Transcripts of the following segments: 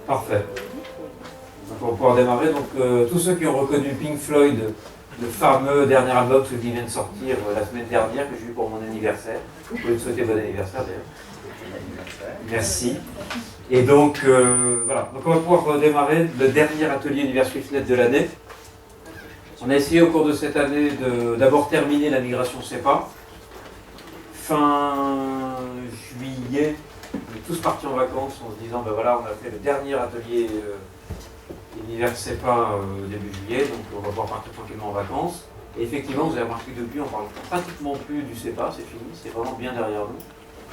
Parfait. Donc on va pouvoir démarrer. Donc tous ceux qui ont reconnu Pink Floyd, le fameux dernier album qui vient de sortir la semaine dernière, que j'ai eu pour mon anniversaire. Vous pouvez me souhaiter bon anniversaire d'ailleurs. Merci. Et donc voilà, donc on va pouvoir démarrer le dernier atelier Univers Swiftnet de l'année. On a essayé au cours de cette année d'abord terminer la migration SEPA. Fin juillet, on est tous partis en vacances en se disant ben voilà, on a fait le dernier atelier Univers SEPA début juillet, donc on va pouvoir partir tranquillement en vacances. Et effectivement, vous avez remarqué que depuis, on ne parle pratiquement plus du SEPA, c'est fini, c'est vraiment bien derrière nous.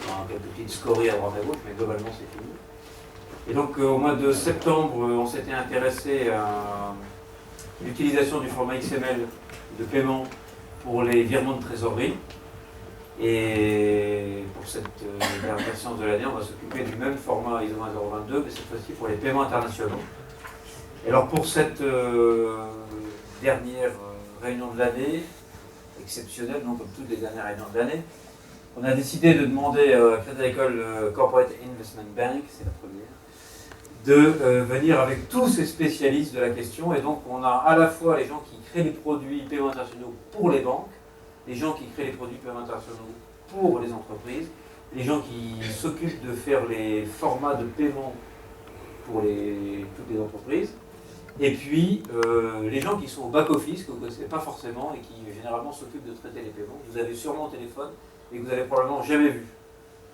On a quelques petites scories à droite à gauche, mais globalement c'est fini. Et donc au mois de septembre, on s'était intéressé à l'utilisation du format XML de paiement pour les virements de trésorerie. Et pour cette dernière séance de l'année, on va s'occuper du même format ISO 20022, mais cette fois-ci pour les paiements internationaux. Et alors pour cette dernière réunion de l'année, exceptionnelle, non comme toutes les dernières réunions de l'année, on a décidé de demander à Crédit Agricole Corporate Investment Bank, c'est la première, de venir avec tous ces spécialistes de la question. Et donc on a à la fois les gens qui créent les produits paiements internationaux pour les banques, les gens qui créent les produits paiements internationaux pour les entreprises, les gens qui s'occupent de faire les formats de paiement pour toutes les entreprises, et puis les gens qui sont au back-office, que vous ne connaissez pas forcément et qui généralement s'occupent de traiter les paiements. Vous avez sûrement au téléphone, mais que vous n'avez probablement jamais vu.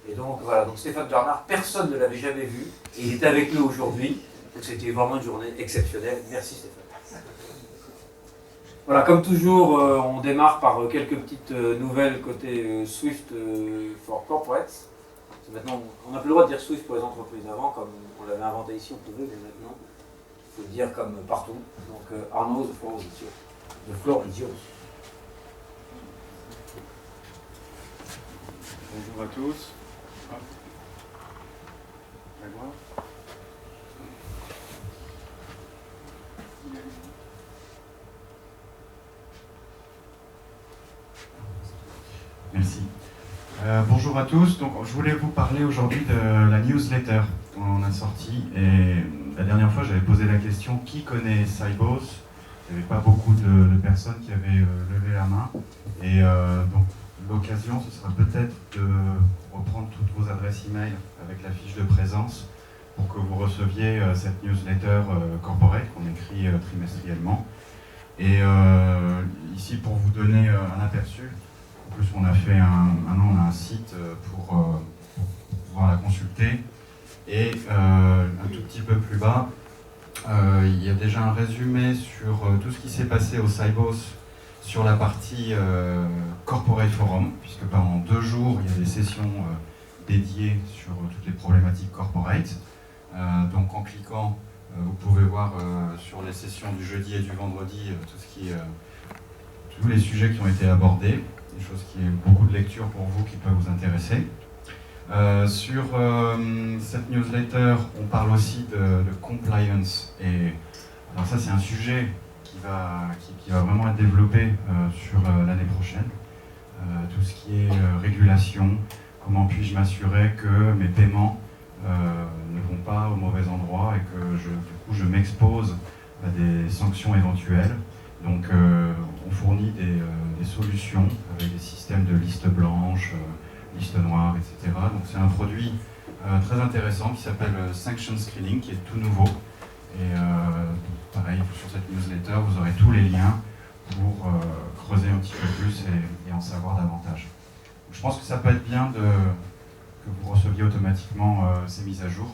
Et donc voilà, donc Stéphane Bernard, personne ne l'avait jamais vu, et il est avec nous aujourd'hui. Donc c'était vraiment une journée exceptionnelle. Merci Stéphane. Voilà, comme toujours, on démarre par quelques petites nouvelles côté Swift for Corporates. Maintenant, on n'a plus le droit de dire Swift pour les entreprises avant, comme on l'avait inventé ici, on pouvait, mais maintenant, il faut le dire comme partout. Donc Arnaud, the floor is yours. Bonjour à tous. Grégoire. Merci. Bonjour à tous. Donc, je voulais vous parler aujourd'hui de la newsletter qu'on a sortie. Et la dernière fois, j'avais posé la question qui connaît Sybos. Il n'y avait pas beaucoup de personnes qui avaient levé la main. Et donc, l'occasion, ce sera peut-être de reprendre toutes vos adresses email avec la fiche de présence pour que vous receviez cette newsletter corporate qu'on écrit trimestriellement. Et ici, pour vous donner un aperçu, en plus on a fait maintenant on a un site pour pouvoir la consulter. Et un tout petit peu plus bas, il y a déjà un résumé sur tout ce qui s'est passé au Sybos sur la partie Corporate Forum, puisque pendant 2 jours, il y a des sessions dédiées sur toutes les problématiques corporate. Donc en cliquant, vous pouvez voir sur les sessions du jeudi et du vendredi tous les sujets qui ont été abordés, des choses qui ont beaucoup de lectures pour vous qui peuvent vous intéresser. Sur cette newsletter, on parle aussi de compliance. Et alors ça, c'est un sujet qui va vraiment être développé sur l'année prochaine. Tout ce qui est régulation, comment puis-je m'assurer que mes paiements ne vont pas au mauvais endroit et que du coup je m'expose à des sanctions éventuelles. Donc on fournit des solutions avec des systèmes de liste blanche, liste noire, etc. Donc c'est un produit très intéressant qui s'appelle Sanction Screening, qui est tout nouveau. Et pareil, sur cette newsletter, vous aurez tous les liens pour creuser un petit peu plus et en savoir davantage. Je pense que ça peut être bien que vous receviez automatiquement ces mises à jour,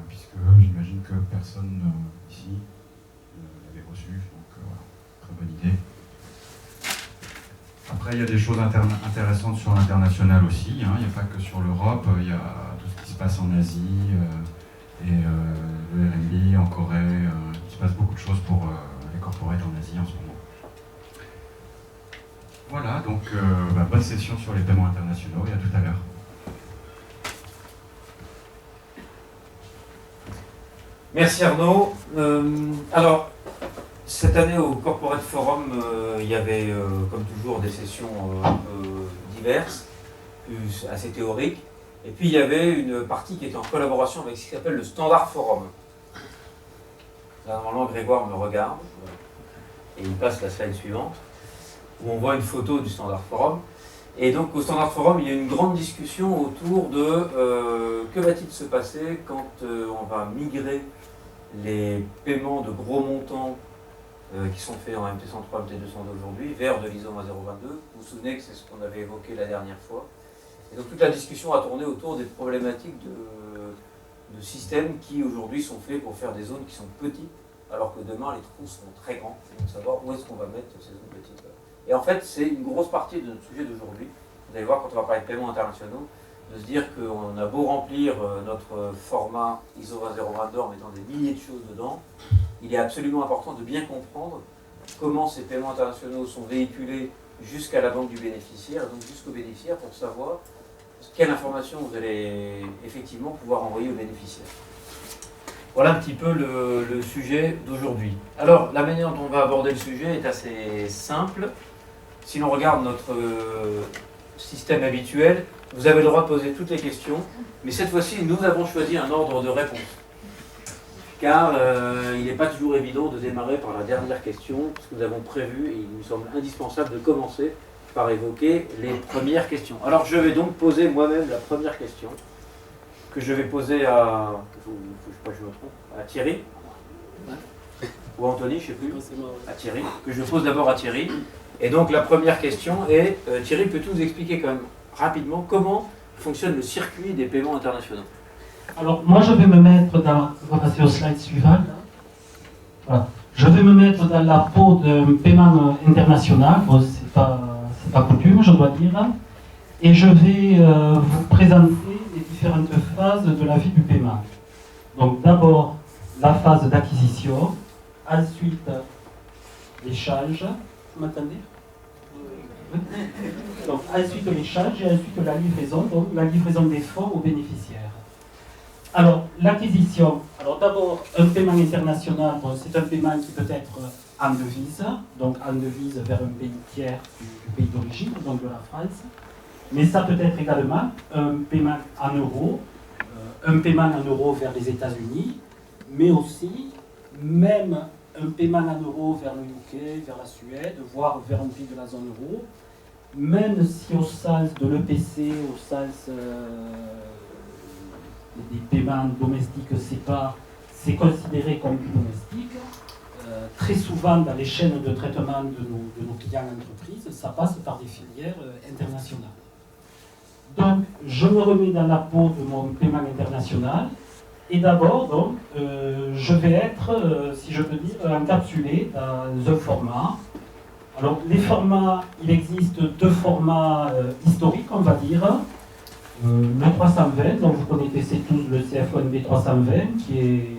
puisque j'imagine que personne ici l'avait reçu, donc voilà, très bonne idée. Après, il y a des choses intéressantes sur l'international aussi, hein. Il n'y a pas que sur l'Europe, il y a tout ce qui se passe en Asie, et le RMB en Corée, il se passe beaucoup de choses pour les corporates en Asie en ce moment. Voilà, donc bonne session sur les paiements internationaux et à tout à l'heure. Merci Arnaud. Alors, cette année au Corporate Forum, il y avait, comme toujours, des sessions un peu diverses, plus assez théoriques. Et puis il y avait une partie qui était en collaboration avec ce qui s'appelle le Standard Forum. Là, normalement, Grégoire me regarde, et il passe la slide suivante, où on voit une photo du Standard Forum. Et donc au Standard Forum, il y a une grande discussion autour de que va-t-il se passer quand on va migrer les paiements de gros montants qui sont faits en MT103, MT200 d'aujourd'hui vers de l'ISO 20022. Vous vous souvenez que c'est ce qu'on avait évoqué la dernière fois. Et donc toute la discussion a tourné autour des problématiques de systèmes qui aujourd'hui sont faits pour faire des zones qui sont petites, alors que demain les trous seront très grands. Et donc savoir où est-ce qu'on va mettre ces zones petites. Et en fait, c'est une grosse partie de notre sujet d'aujourd'hui. Vous allez voir quand on va parler de paiements internationaux, de se dire qu'on a beau remplir notre format ISO 20022 en mettant des milliers de choses dedans, il est absolument important de bien comprendre comment ces paiements internationaux sont véhiculés jusqu'à la banque du bénéficiaire, donc jusqu'au bénéficiaire, pour savoir quelle information vous allez effectivement pouvoir envoyer au bénéficiaire. Voilà un petit peu le sujet d'aujourd'hui. Alors, la manière dont on va aborder le sujet est assez simple. Si l'on regarde notre système habituel, vous avez le droit de poser toutes les questions, mais cette fois-ci, nous avons choisi un ordre de réponse. Car il n'est pas toujours évident de démarrer par la dernière question, parce que nous avons prévu, et il nous semble indispensable de commencer par évoquer les premières questions. Alors je vais donc poser moi-même la première question, que je vais poser à, je sais pas, je me trompe, à Thierry, ou à Anthony, je ne sais plus, à Thierry, que je pose d'abord à Thierry. Et donc la première question est, Thierry, peux-tu nous expliquer quand même rapidement comment fonctionne le circuit des paiements internationaux? Alors, moi, je vais me mettre dans... On va passer au slide suivant. Voilà. Je vais me mettre dans la peau d'un paiement international. Bon, c'est pas coutume, je dois dire. Et je vais vous présenter les différentes phases de la vie du paiement. Donc, d'abord, la phase d'acquisition. Ensuite, l'échange. Vous m'entendez? Donc, ensuite l'échange et ensuite la livraison, donc la livraison des fonds aux bénéficiaires. Alors, l'acquisition. Alors, d'abord, un paiement international, bon, c'est un paiement qui peut être en devise, donc en devise vers un pays tiers du pays d'origine, donc de la France. Mais ça peut être également un paiement en euros, vers les États-Unis, mais aussi, même un paiement en euros vers le UK, vers la Suède, voire vers un pays de la zone euro, même si au sens de l'EPC, au sens des paiements domestiques CEPA, c'est considéré comme du domestique. Très souvent, dans les chaînes de traitement de nos clients entreprises, ça passe par des filières internationales. Donc, je me remets dans la peau de mon paiement international. Et d'abord, donc, je vais être, si je peux dire, encapsulé dans un format. Alors, les formats, il existe deux formats historiques, on va dire. Le 320, donc vous connaissez tous le CF1B 320, qui est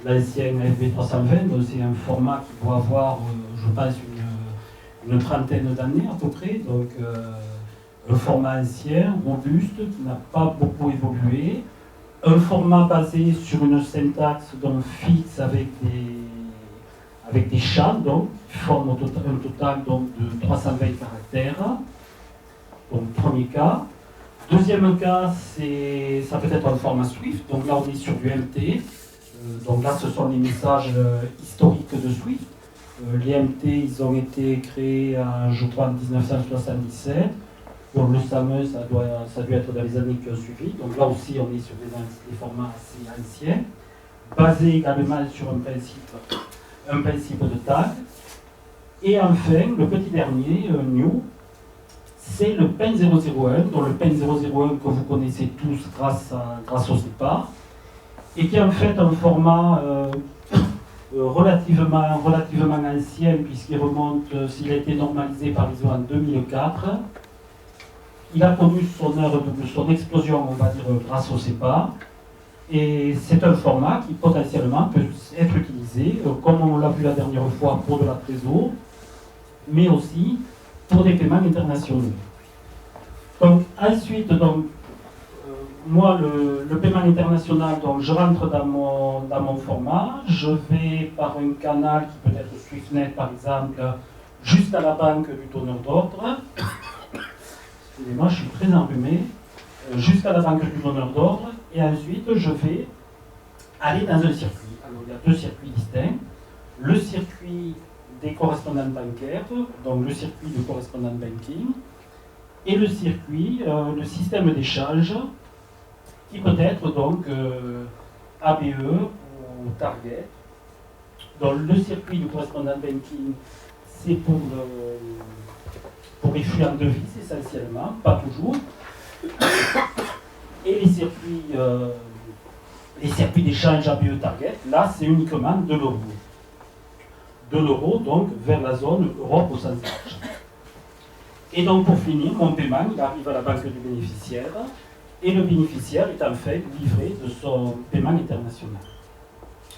l'ancien FB 320, donc c'est un format qui doit avoir, je pense, une trentaine d'années à peu près. Donc, un format ancien, robuste, qui n'a pas beaucoup évolué. Un format basé sur une syntaxe donc fixe avec des chats, donc, qui forment un total donc, de 320 caractères. Donc, premier cas. Deuxième cas, ça peut être un format Swift, donc là on est sur du MT. Donc là, ce sont les messages historiques de Swift. Les MT, ils ont été créés, je crois, en 1977. Pour le SAME, ça doit être dans les années qui ont suivi. Donc là aussi, on est sur des formats assez anciens, basés également sur un principe de tag. Et enfin, le petit dernier, New, c'est le PEN 001, donc le PEN 001 que vous connaissez tous grâce au CEPA, et qui est en fait un format relativement ancien, puisqu'il remonte, s'il a été normalisé par l'ISO en 2004. Il a connu son explosion, on va dire, grâce au CEPA. Et c'est un format qui potentiellement peut être utilisé, comme on l'a vu la dernière fois, pour de la trésor, mais aussi pour des paiements internationaux. Donc ensuite, moi, le paiement international, donc je rentre dans mon format, je vais par un canal qui peut être SwiftNet par exemple, jusqu'à la banque du donneur d'ordre. Excusez-moi, je suis très enrhumé. jusqu'à la banque du donneur d'ordre, et ensuite je vais aller dans un circuit. Alors il y a deux circuits distincts. Le circuit des correspondants bancaires, donc le circuit de correspondant banking, et le circuit, le système d'échange, qui peut être donc ABE ou Target. Donc le circuit du correspondant banking, c'est pour les flux en devises essentiellement, pas toujours. Et les circuits d'échange ABE Target, là c'est uniquement de l'euro. De l'euro donc vers la zone Europe au sens large. Et donc pour finir, mon paiement il arrive à la banque du bénéficiaire et le bénéficiaire est en fait livré de son paiement international.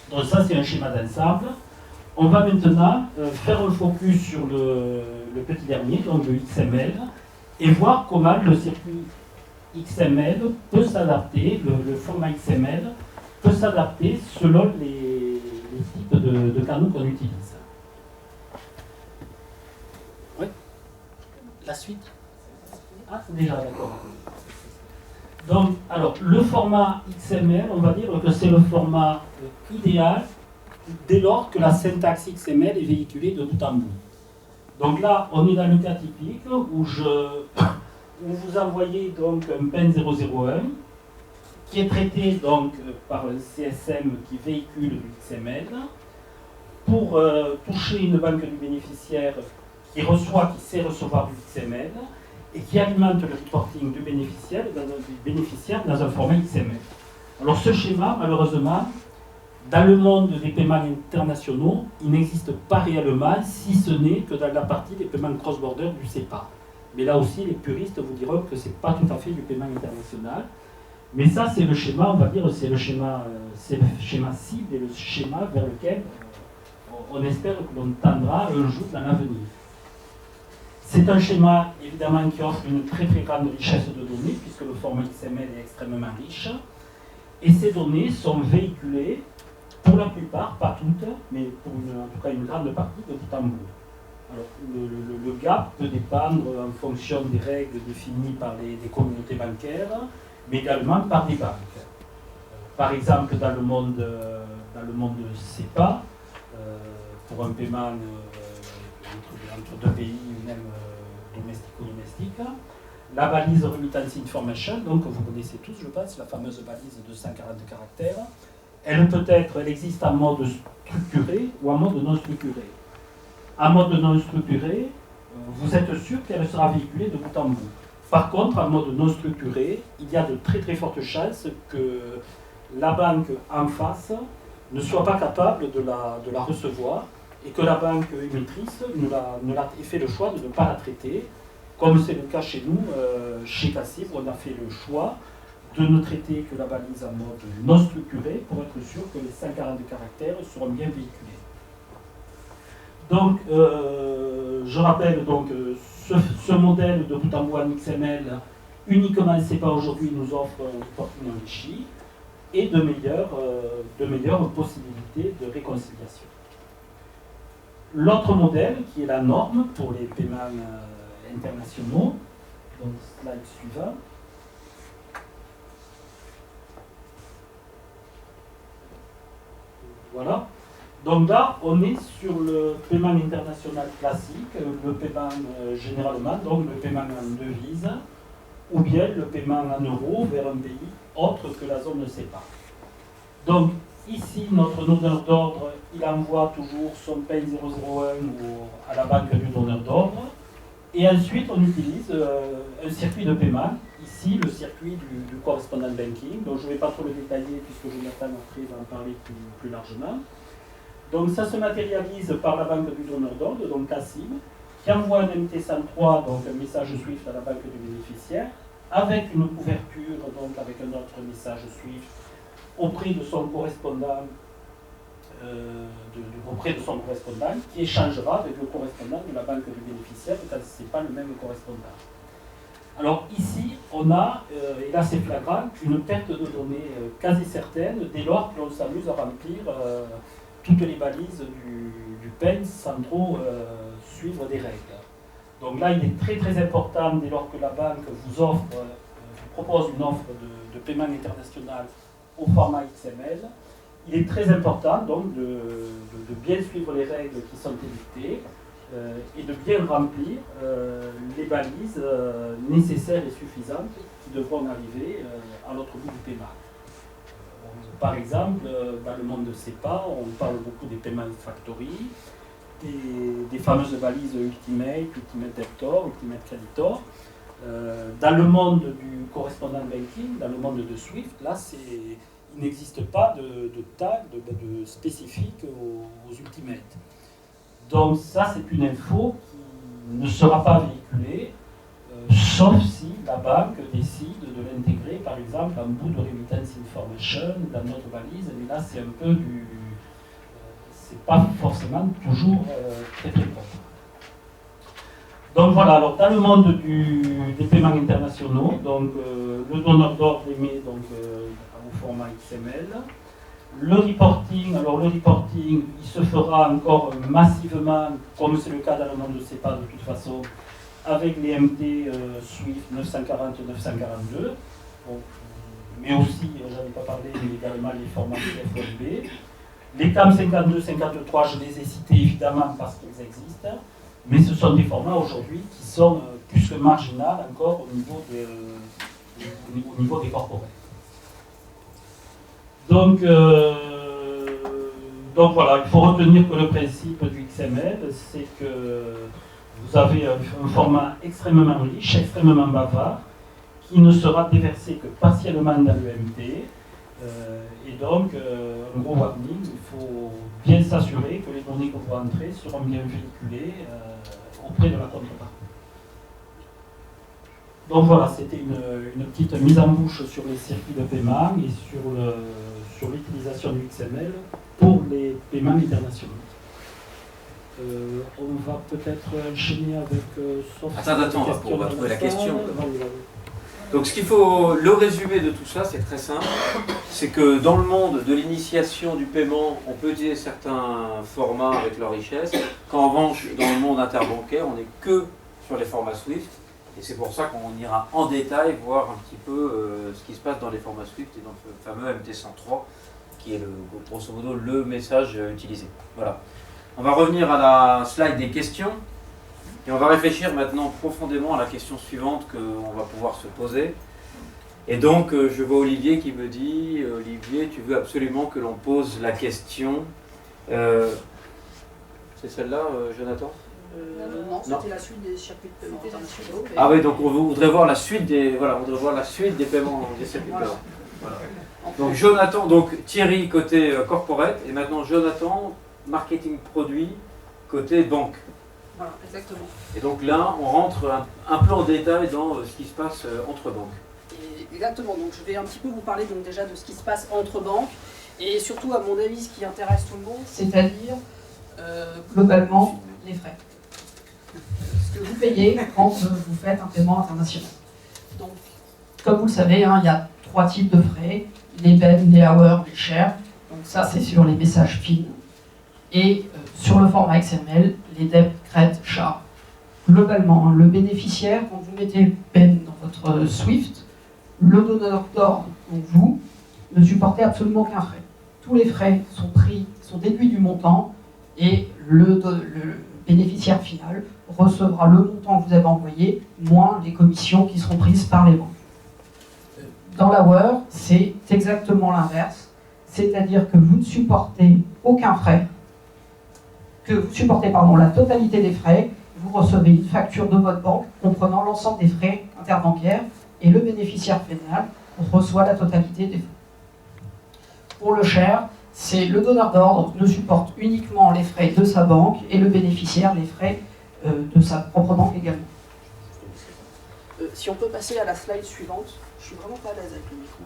Donc ça c'est un schéma d'ensemble. On va maintenant faire un focus sur le petit dernier, donc le XML, et voir comment le circuit XML peut s'adapter, le format XML peut s'adapter selon les types de canaux qu'on utilise. Oui. La suite. Ah, déjà, d'accord. Donc, alors, le format XML, on va dire que c'est le format idéal dès lors que la syntaxe XML est véhiculée de bout en bout. Donc là, on est dans le cas typique où vous envoyez donc un PEN 001 qui est traité donc par un CSM qui véhicule le XML pour toucher une banque du bénéficiaire qui sait recevoir du XML et qui alimente le reporting du bénéficiaire dans un format XML. Alors ce schéma, malheureusement, dans le monde des paiements internationaux, il n'existe pas réellement, si ce n'est que dans la partie des paiements cross-border du CEPA. Mais là aussi, les puristes vous diront que ce n'est pas tout à fait du paiement international. Mais ça, c'est le schéma, on va dire, c'est le schéma cible et le schéma vers lequel on espère que l'on tendra un jour dans l'avenir. C'est un schéma, évidemment, qui offre une très très grande richesse de données, puisque le format XML est extrêmement riche. Et ces données sont véhiculées, pour la plupart, pas toutes, mais pour en tout cas une grande partie, de bout en bout. Alors, le gap peut dépendre en fonction des règles définies par les communautés bancaires, mais également par des banques. Par exemple, dans le monde CEPA, pour un paiement entre deux pays, même domestico-domestique, la balise Remittance Information, donc vous connaissez tous, je pense, la fameuse balise de 140 caractères, elle existe en mode structuré ou en mode non structuré. En mode non structuré, vous êtes sûr qu'elle sera véhiculée de bout en bout. Par contre, en mode non structuré, il y a de très très fortes chances que la banque en face ne soit pas capable de la recevoir et que la banque émettrice ait fait le choix de ne pas la traiter, comme c'est le cas chez nous, chez Cassib, où on a fait le choix de ne traiter que la balise en mode non structuré pour être sûr que les 140 caractères seront bien véhiculés. Donc, je rappelle donc ce modèle de bout en bout en XML uniquement CEPA aujourd'hui nous offre un reporting enrichi et de meilleures possibilités de réconciliation. L'autre modèle qui est la norme pour les paiements internationaux, donc slide suivant. Voilà. Donc là, on est sur le paiement international classique, le paiement généralement, donc le paiement en devise, ou bien le paiement en euros vers un pays autre que la zone CEPA. Donc ici, notre donneur d'ordre, il envoie toujours son PEN 001 à la banque du donneur d'ordre, et ensuite on utilise un circuit de paiement, ici le circuit du correspondant banking, donc je ne vais pas trop le détailler puisque Jonathan après va en parler plus largement. Donc ça se matérialise par la banque du donneur d'ordre, donc Cassib, qui envoie un MT-103, donc un message SWIFT à la banque du bénéficiaire, avec une couverture, donc avec un autre message SWIFT auprès de son correspondant, qui échangera avec le correspondant de la banque du bénéficiaire, quand ce n'est pas le même correspondant. Alors ici, on a, et là c'est flagrant, une perte de données quasi certaine dès lors que l'on s'amuse à remplir toutes les balises du PEN sans trop suivre des règles. Donc là, il est très très important, dès lors que la banque vous offre, vous propose une offre de paiement international au format XML, il est très important donc de bien suivre les règles qui sont édictées et de bien remplir les balises nécessaires et suffisantes qui devront arriver à l'autre bout du paiement. Par exemple, dans le monde de SEPA, on parle beaucoup des paiements factory, des fameuses balises Ultimate, Ultimate Debtor, Ultimate Creditor. Dans le monde du correspondant banking, dans le monde de SWIFT, là, il n'existe pas de tag de spécifique aux Ultimates. Donc ça, c'est une info qui ne sera pas véhiculée, sauf si la banque décide de l'intégrer, par exemple, en bout de remittance information dans notre valise. Mais là, c'est un peu c'est pas forcément toujours très propre. Donc voilà, alors dans le monde des paiements internationaux, donc, le donneur d'ordre émet donc, au format XML. Le reporting, il se fera encore massivement, comme c'est le cas dans le monde de SEPA de toute façon, avec les MT SWIFT 940-942, mais aussi, j'en ai pas parlé, mais également les formats FOB. Les CAM 52-53, je les ai cités évidemment parce qu'ils existent, mais ce sont des formats aujourd'hui qui sont plus que marginaux encore au niveau des corporates. Donc voilà, il faut retenir que le principe du XML, c'est que vous avez un format extrêmement riche, extrêmement bavard, qui ne sera déversé que partiellement dans le MT. Et donc, un gros warning, il faut bien s'assurer que les données que vous entrez seront bien véhiculées auprès de la contrepartie. Donc voilà, c'était une petite mise en bouche sur les circuits de paiement et sur l'utilisation du XML pour les paiements internationaux. On va peut-être enchaîner avec Attends, on va trouver la question. Donc le résumé de tout ça, c'est très simple, c'est que dans le monde de l'initiation du paiement, on peut utiliser certains formats avec leur richesse, qu'en revanche, dans le monde interbancaire, on n'est que sur les formats SWIFT, et c'est pour ça qu'on ira en détail voir un petit peu ce qui se passe dans les formats SWIFT et dans le fameux MT103, qui est grosso modo le message utilisé. Voilà. On va revenir à la slide des questions. Et on va réfléchir maintenant profondément à la question suivante qu'on va pouvoir se poser. Et donc, je vois Olivier qui me dit, Olivier, tu veux absolument que l'on pose la question. C'est celle-là, Jonathan ? Non, c'était la suite des circuits de paiement internationaux. Ah oui, donc on voudrait voir la suite des, des paiements des circuits de paiement. Voilà. Donc Jonathan, donc Thierry côté corporate, et maintenant Jonathan, marketing produit côté banque. Voilà, exactement. Et donc là, on rentre un peu en détail dans ce qui se passe entre banques. Exactement, donc je vais un petit peu vous parler donc déjà de ce qui se passe entre banques, et surtout à mon avis ce qui intéresse tout le monde, c'est-à-dire globalement les frais. Ce que vous payez quand vous faites un paiement international. Donc, comme vous le savez, hein, il y a 3 types de frais, les BEN, les hours, les shares. Donc ça c'est sur les messages FIN. Et sur le format XML, les debts, credits, chars. Globalement, le bénéficiaire, quand vous mettez PEN dans votre SWIFT, le donneur d'ordre, donc vous, ne supportez absolument aucun frais. Tous les frais sont déduits du montant et le bénéficiaire final recevra le montant que vous avez envoyé, moins les commissions qui seront prises par les banques. Dans l'hour, c'est exactement l'inverse, c'est-à-dire que vous ne supportez aucun frais, que vous supportez la totalité des frais, vous recevez une facture de votre banque comprenant l'ensemble des frais interbancaires et le bénéficiaire final reçoit la totalité des frais. Pour le share, c'est le donneur d'ordre ne supporte uniquement les frais de sa banque et le bénéficiaire les frais de sa propre banque également. Si on peut passer à la slide suivante, je suis vraiment pas à l'aise avec le micro.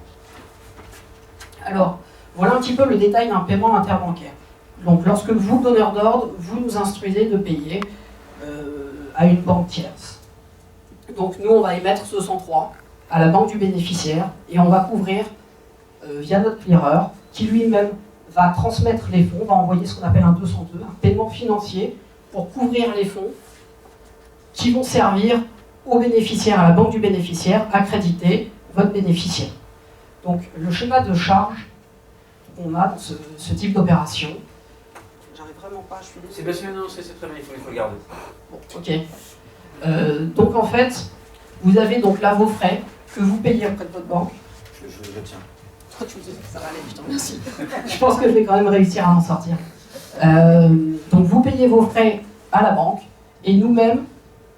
Alors, voilà un petit peu le détail d'un paiement interbancaire. Donc, lorsque vous, donneur d'ordre, vous nous instruisez de payer à une banque tierce. Donc, nous, on va émettre ce 103 à la banque du bénéficiaire et on va couvrir via notre clearer qui lui-même va transmettre les fonds, va envoyer ce qu'on appelle un 202, un paiement financier pour couvrir les fonds qui vont servir au bénéficiaire, à la banque du bénéficiaire, accrédité votre bénéficiaire. Donc le schéma de charge qu'on a dans ce type d'opération, j'arrive vraiment pas, je suis désolé. Sébastien, non, c'est très bien, il faut le garder. Bon, ok. Donc en fait, vous avez donc là vos frais que vous payez auprès de votre banque. Je tiens. Toi, tu me dis que ça va aller, je te remercie. Je pense que je vais quand même réussir à en sortir. Donc vous payez vos frais à la banque et nous-mêmes,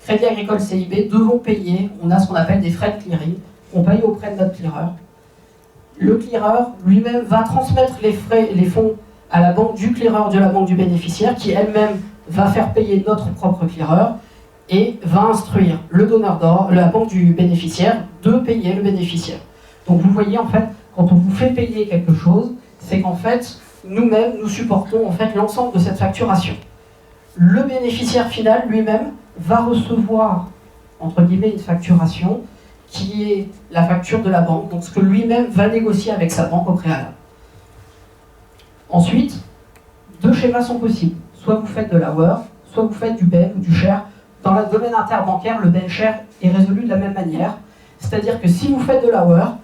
Crédit Agricole CIB, devons payer, on a ce qu'on appelle des frais de clearing, on paye auprès de notre clearer. Le clearer lui-même va transmettre les fonds à la banque du clearer de la banque du bénéficiaire qui elle-même va faire payer notre propre clearer et va instruire le donneur d'ordre, la banque du bénéficiaire, de payer le bénéficiaire. Donc vous voyez en fait, quand on vous fait payer quelque chose, c'est qu'en fait, nous-mêmes, nous supportons en fait l'ensemble de cette facturation. Le bénéficiaire final lui-même va recevoir, entre guillemets, une facturation qui est la facture de la banque, donc ce que lui-même va négocier avec sa banque au préalable. Ensuite, deux schémas sont possibles. Soit vous faites de l'hour, soit vous faites du BEN ou du share. Dans le domaine interbancaire, le BEN share est résolu de la même manière. C'est-à-dire que si vous faites de l'hour,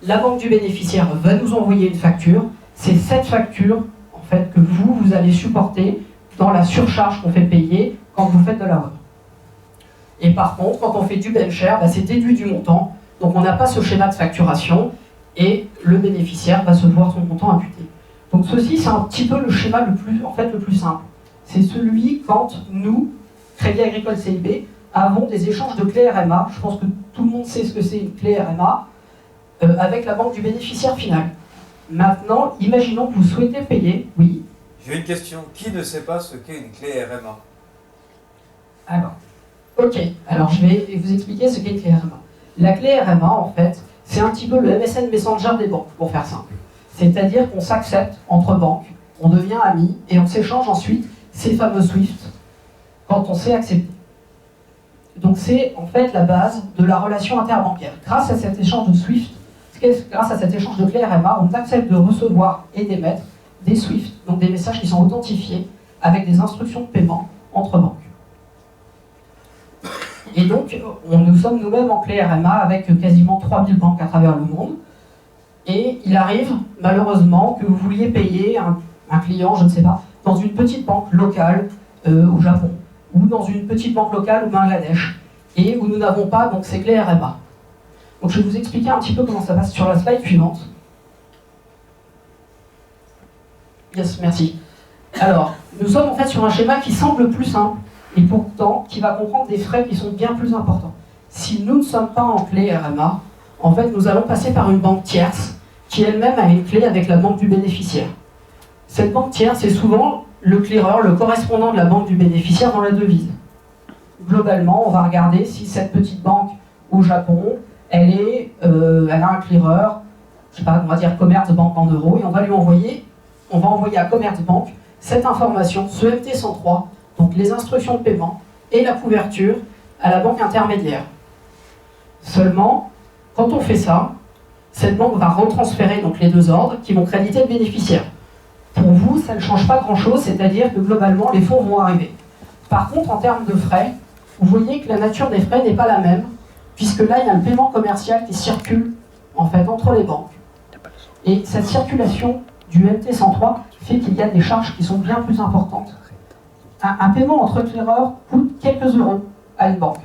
la banque du bénéficiaire va nous envoyer une facture. C'est cette facture, en fait, que vous allez supporter dans la surcharge qu'on fait payer quand vous faites de l'hour. Et par contre, quand on fait du BEN share, c'est déduit du montant. Donc on n'a pas ce schéma de facturation et le bénéficiaire va se voir son montant imputé. Donc ceci, c'est un petit peu le schéma le plus simple. C'est celui quand nous, Crédit Agricole CIB, avons des échanges de clés RMA. Je pense que tout le monde sait ce que c'est une clé RMA, avec la banque du bénéficiaire final. Maintenant, imaginons que vous souhaitez payer, oui. J'ai une question. Qui ne sait pas ce qu'est une clé RMA? Alors je vais vous expliquer ce qu'est une clé RMA. La clé RMA, en fait, c'est un petit peu le MSN Messenger des banques, pour faire simple. C'est-à-dire qu'on s'accepte entre banques, on devient amis, et on s'échange ensuite ces fameux SWIFT quand on s'est accepté. Donc c'est en fait la base de la relation interbancaire. Grâce à cet échange de SWIFT, grâce à cet échange de clés RMA, on accepte de recevoir et d'émettre des SWIFT, donc des messages qui sont authentifiés avec des instructions de paiement entre banques. Et donc, nous sommes nous-mêmes en clé RMA avec quasiment 3000 banques à travers le monde. Et il arrive, malheureusement, que vous vouliez payer un client, je ne sais pas, dans une petite banque locale au Japon, ou dans une petite banque locale au Bangladesh, et où nous n'avons pas donc, ces clés RMA. Donc je vais vous expliquer un petit peu comment ça passe sur la slide suivante. Yes, merci. Alors, nous sommes en fait sur un schéma qui semble plus simple, et pourtant qui va comprendre des frais qui sont bien plus importants. Si nous ne sommes pas en clé RMA, en fait, nous allons passer par une banque tierce qui elle-même a une clé avec la banque du bénéficiaire. Cette banque tierce est souvent le clearer, le correspondant de la banque du bénéficiaire dans la devise. Globalement, on va regarder si cette petite banque au Japon, elle a un clearer, je sais pas, on va dire Commerzbank en euros, et on va envoyer à Commerzbank cette information, ce MT103, donc les instructions de paiement et la couverture à la banque intermédiaire. Seulement, quand on fait ça, cette banque va retransférer donc les deux ordres qui vont créditer le bénéficiaire. Pour vous, ça ne change pas grand-chose, c'est-à-dire que globalement, les fonds vont arriver. Par contre, en termes de frais, vous voyez que la nature des frais n'est pas la même, puisque là, il y a le paiement commercial qui circule en fait entre les banques. Et cette circulation du MT103 fait qu'il y a des charges qui sont bien plus importantes. Un paiement entre clearers coûte quelques euros à une banque.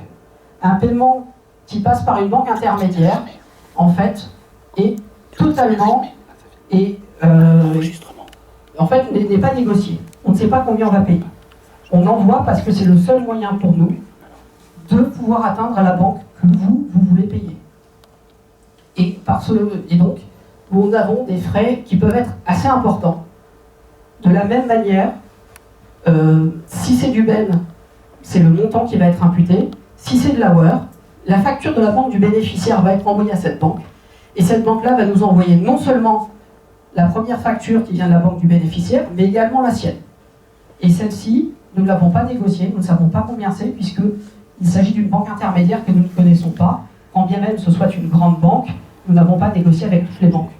Un paiement qui passe par une banque intermédiaire, en fait, est totalement n'est pas négocié. On ne sait pas combien on va payer. On envoie parce que c'est le seul moyen pour nous de pouvoir atteindre à la banque que vous voulez payer. Et donc, nous avons des frais qui peuvent être assez importants. De la même manière, si c'est du BEN, c'est le montant qui va être imputé. Si c'est de l'hour, la facture de la banque du bénéficiaire va être envoyée à cette banque. Et cette banque-là va nous envoyer non seulement la première facture qui vient de la banque du bénéficiaire, mais également la sienne. Et celle-ci, nous ne l'avons pas négociée, nous ne savons pas combien c'est, puisqu'il s'agit d'une banque intermédiaire que nous ne connaissons pas. Quand bien même ce soit une grande banque, nous n'avons pas négocié avec toutes les banques.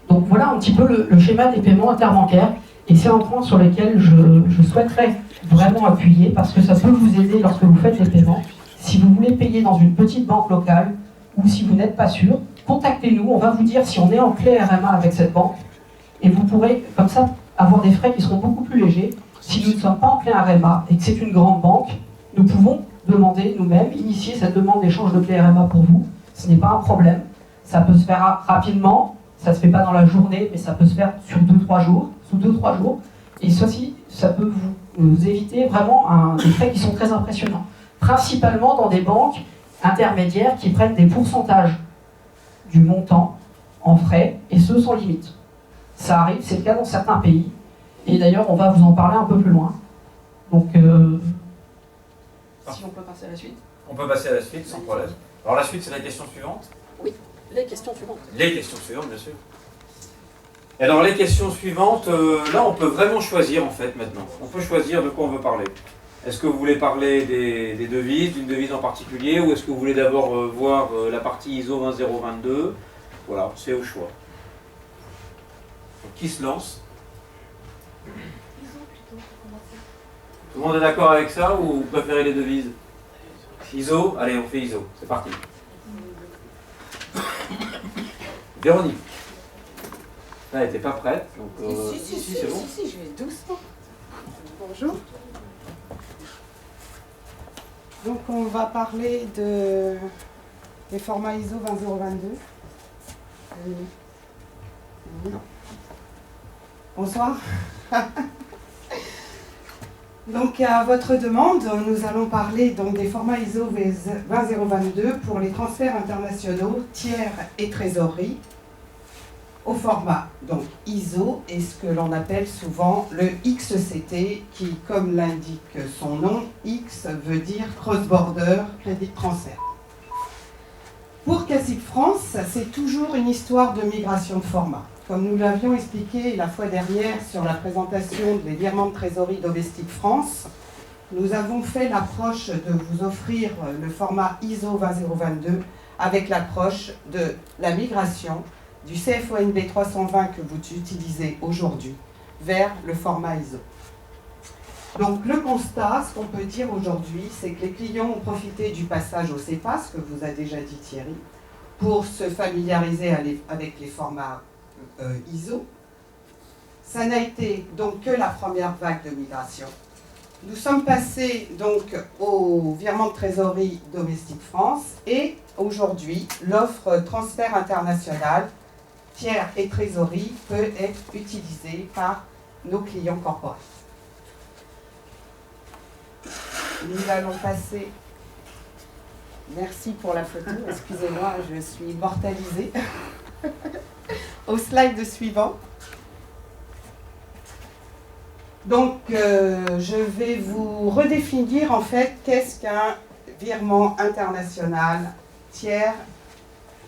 Donc voilà un petit peu le schéma des paiements interbancaires. Et c'est un point sur lequel je souhaiterais vraiment appuyer, parce que ça peut vous aider lorsque vous faites des paiements. Si vous voulez payer dans une petite banque locale, ou si vous n'êtes pas sûr, contactez-nous, on va vous dire si on est en clé RMA avec cette banque, et vous pourrez comme ça avoir des frais qui seront beaucoup plus légers. Si nous ne sommes pas en clé RMA et que c'est une grande banque, nous pouvons demander nous-mêmes, initier cette demande d'échange de clé RMA pour vous. Ce n'est pas un problème, ça peut se faire rapidement, ça ne se fait pas dans la journée, mais ça peut se faire sur 2-3 jours, sous 2-3 jours, et ceci, ça peut vous éviter vraiment des frais qui sont très impressionnants. Principalement dans des banques intermédiaires qui prennent des pourcentages du montant en frais, et ceux sans limite. Ça arrive, c'est le cas dans certains pays, et d'ailleurs on va vous en parler un peu plus loin. Donc, si on peut passer à la suite. On peut passer à la suite, sans problème. Alors la suite, c'est la question suivante. Oui, les questions suivantes. Les questions suivantes, bien sûr. Et alors les questions suivantes, là on peut vraiment choisir en fait maintenant. On peut choisir de quoi on veut parler. Est-ce que vous voulez parler des devises, d'une devise en particulier, ou est-ce que vous voulez d'abord voir la partie ISO 20022? Voilà, c'est au choix. Donc, qui se lance? Tout le monde est d'accord avec ça, ou vous préférez les devises? ISO? Allez, on fait ISO, c'est parti. Véronique. Elle n'était pas prête, donc Si, c'est bon. si, je vais doucement. Bonjour. Donc on va parler des formats ISO 20022. Non. Bonsoir. Donc à votre demande, nous allons parler donc des formats ISO 20022 pour les transferts internationaux, tiers et trésorerie au format donc ISO et ce que l'on appelle souvent le XCT qui, comme l'indique son nom, X veut dire Cross-Border Credit Transfer. Pour CACIB France, c'est toujours une histoire de migration de format. Comme nous l'avions expliqué la fois dernière sur la présentation des virements de trésorerie Domestic France, nous avons fait l'approche de vous offrir le format ISO 20022 avec l'approche de la migration du CFONB 320 que vous utilisez aujourd'hui vers le format ISO. Donc le constat, ce qu'on peut dire aujourd'hui, c'est que les clients ont profité du passage au CEPA, ce que vous a déjà dit Thierry, pour se familiariser avec les formats ISO. Ça n'a été donc que la première vague de migration. Nous sommes passés donc au virement de trésorerie Domestic France et aujourd'hui l'offre transfert international, tiers et trésorerie peut être utilisée par nos clients corporatifs. Nous allons passer, merci pour la photo, excusez-moi, je suis immortalisée, au slide suivant. Donc, je vais vous redéfinir en fait qu'est-ce qu'un virement international, tiers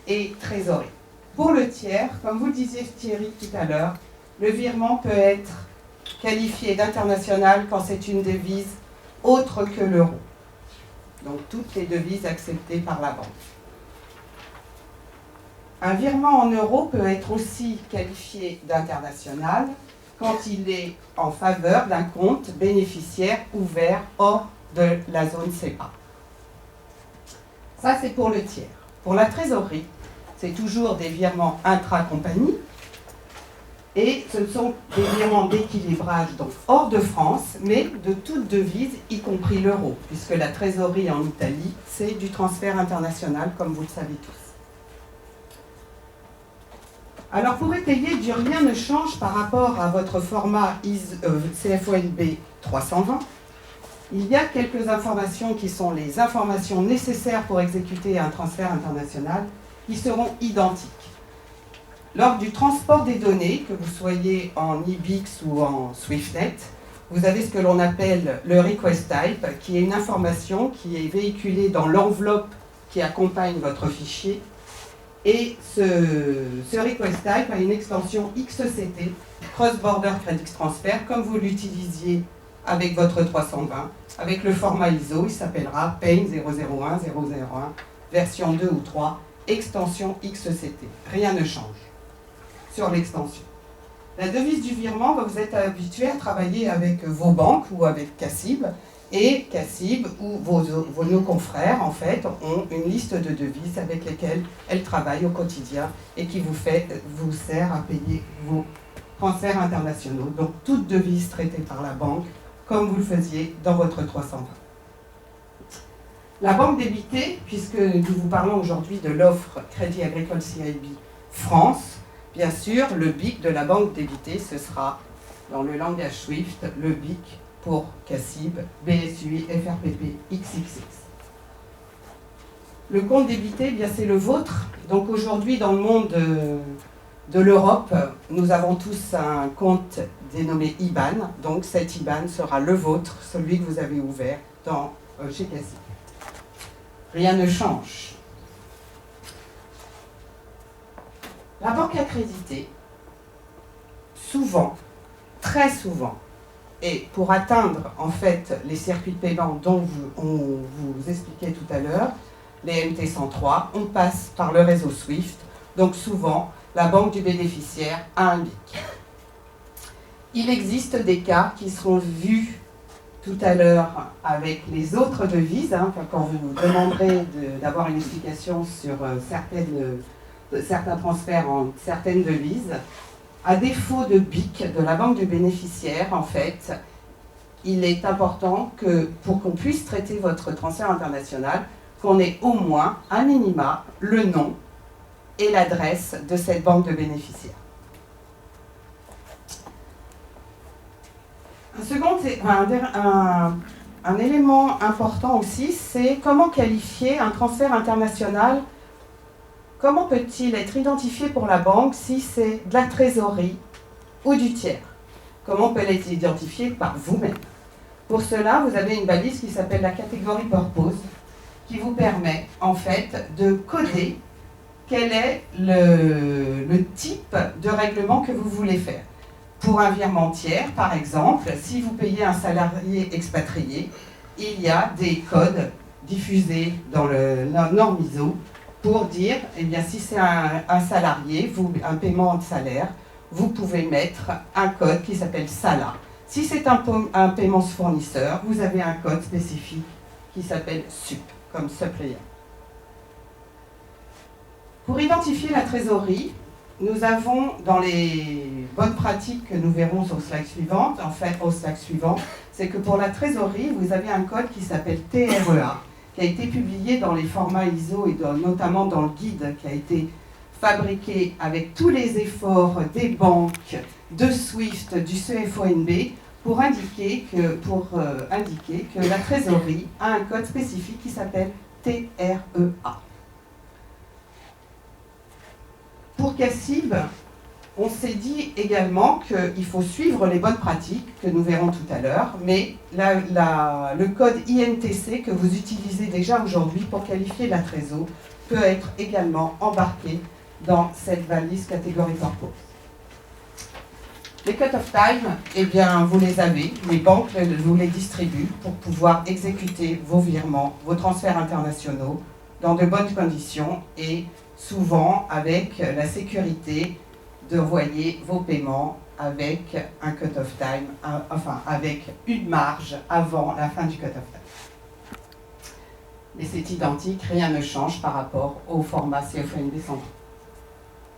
et trésorerie. Pour le tiers, comme vous le disiez Thierry tout à l'heure, le virement peut être qualifié d'international quand c'est une devise autre que l'euro. Donc toutes les devises acceptées par la banque. Un virement en euros peut être aussi qualifié d'international quand il est en faveur d'un compte bénéficiaire ouvert hors de la zone CEPA. Ça, c'est pour le tiers. Pour la trésorerie, c'est toujours des virements intra-compagnie et ce sont des virements d'équilibrage donc hors de France, mais de toute devise, y compris l'euro, puisque la trésorerie en Italie, c'est du transfert international, comme vous le savez tous. Alors pour étayer du rien ne change par rapport à votre format CFONB 320, il y a quelques informations qui sont les informations nécessaires pour exécuter un transfert international qui seront identiques. Lors du transport des données, que vous soyez en IBIX ou en SwiftNet, vous avez ce que l'on appelle le request type, qui est une information qui est véhiculée dans l'enveloppe qui accompagne votre fichier. Et ce request type a une extension XCT, Cross Border Credit Transfer, comme vous l'utilisiez avec votre 320. Avec le format ISO, il s'appellera PAIN 001, 001, version 2 ou 3, extension XCT. Rien ne change sur l'extension. La devise du virement, vous êtes habitué à travailler avec vos banques ou avec CACIB, Et CACIB ou nos confrères, en fait, ont une liste de devises avec lesquelles elles travaillent au quotidien et qui vous sert à payer vos transferts internationaux. Donc, toute devise traitée par la banque, comme vous le faisiez dans votre 320. La banque débitée, puisque nous vous parlons aujourd'hui de l'offre Crédit Agricole CIB France, bien sûr, le BIC de la banque débitée, ce sera, dans le langage Swift, le BIC pour CACIB, BSUI, FRPP, XXX. Le compte débité, eh bien c'est le vôtre. Donc aujourd'hui, dans le monde de l'Europe, nous avons tous un compte dénommé IBAN. Donc cet IBAN sera le vôtre, celui que vous avez ouvert chez CACIB. Rien ne change. La banque accréditée, souvent, très souvent, et pour atteindre en fait les circuits de paiement dont on vous expliquait tout à l'heure, les MT103, on passe par le réseau SWIFT. Donc souvent, la banque du bénéficiaire a un BIC. Il existe des cas qui seront vus tout à l'heure avec les autres devises, quand vous vous demanderez d'avoir une explication sur certains transferts en certaines devises. À défaut de BIC de la banque du bénéficiaire, en fait, il est important que, pour qu'on puisse traiter votre transfert international, qu'on ait au moins, à minima, le nom et l'adresse de cette banque de bénéficiaire. Un élément important aussi, c'est comment qualifier un transfert international. Comment peut-il être identifié pour la banque si c'est de la trésorerie ou du tiers? Comment peut-il être identifié par vous-même? Pour cela, vous avez une balise qui s'appelle la catégorie purpose, qui vous permet en fait de coder quel est le type de règlement que vous voulez faire. Pour un virement tiers, par exemple, si vous payez un salarié expatrié, il y a des codes diffusés dans la norme ISO pour dire, eh bien, si c'est un salarié, un paiement de salaire, vous pouvez mettre un code qui s'appelle SALA. Si c'est un paiement fournisseur, vous avez un code spécifique qui s'appelle SUP, comme supplier. Pour identifier la trésorerie, nous avons dans les bonnes pratiques que nous verrons au slide suivant, c'est que pour la trésorerie, vous avez un code qui s'appelle TREA, qui a été publié dans les formats ISO et notamment dans le guide qui a été fabriqué avec tous les efforts des banques, de SWIFT, du CFONB, pour indiquer que la trésorerie a un code spécifique qui s'appelle TREA. Pour CACIB, on s'est dit également qu'il faut suivre les bonnes pratiques que nous verrons tout à l'heure, mais le code INTC que vous utilisez déjà aujourd'hui pour qualifier la trésor peut être également embarqué dans cette valise catégorie purpose. Les cut-off time, eh bien, vous les avez, les banques vous les distribuent pour pouvoir exécuter vos virements, vos transferts internationaux dans de bonnes conditions et souvent avec la sécurité d'envoyer vos paiements avec un cut-off time, avec une marge avant la fin du cut-off time. Mais c'est identique, rien ne change par rapport au format CFONB 100.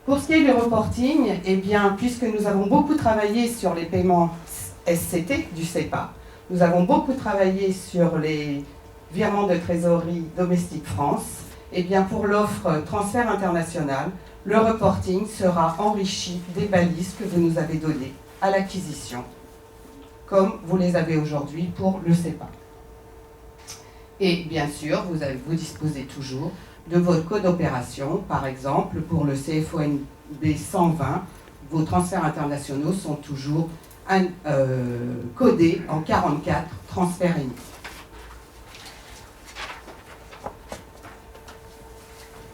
Pour ce qui est du reporting, eh bien, puisque nous avons beaucoup travaillé sur les paiements SCT du CEPA, nous avons beaucoup travaillé sur les virements de trésorerie domestique France, eh bien, pour l'offre transfert international, le reporting sera enrichi des balises que vous nous avez données à l'acquisition, comme vous les avez aujourd'hui pour le CEPA. Et bien sûr, vous disposez toujours de votre code d'opération. Par exemple, pour le CFONB 120, vos transferts internationaux sont toujours codés en 44 transferts uniques.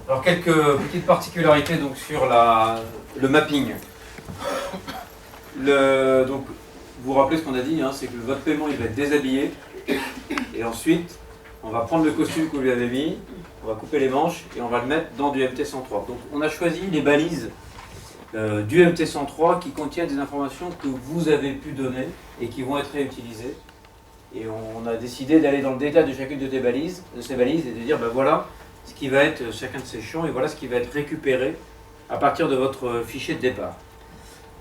Alors quelques petites particularités donc, sur le mapping. Donc, vous vous rappelez ce qu'on a dit, c'est que votre paiement il va être déshabillé et ensuite on va prendre le costume que vous lui avez mis, on va couper les manches et on va le mettre dans du MT103. Donc on a choisi les balises du MT103 qui contiennent des informations que vous avez pu donner et qui vont être réutilisées Et on a décidé d'aller dans le détail de chacune de ces balises et de dire, ben voilà ce qui va être chacun de ces champs et voilà ce qui va être récupéré à partir de votre fichier de départ.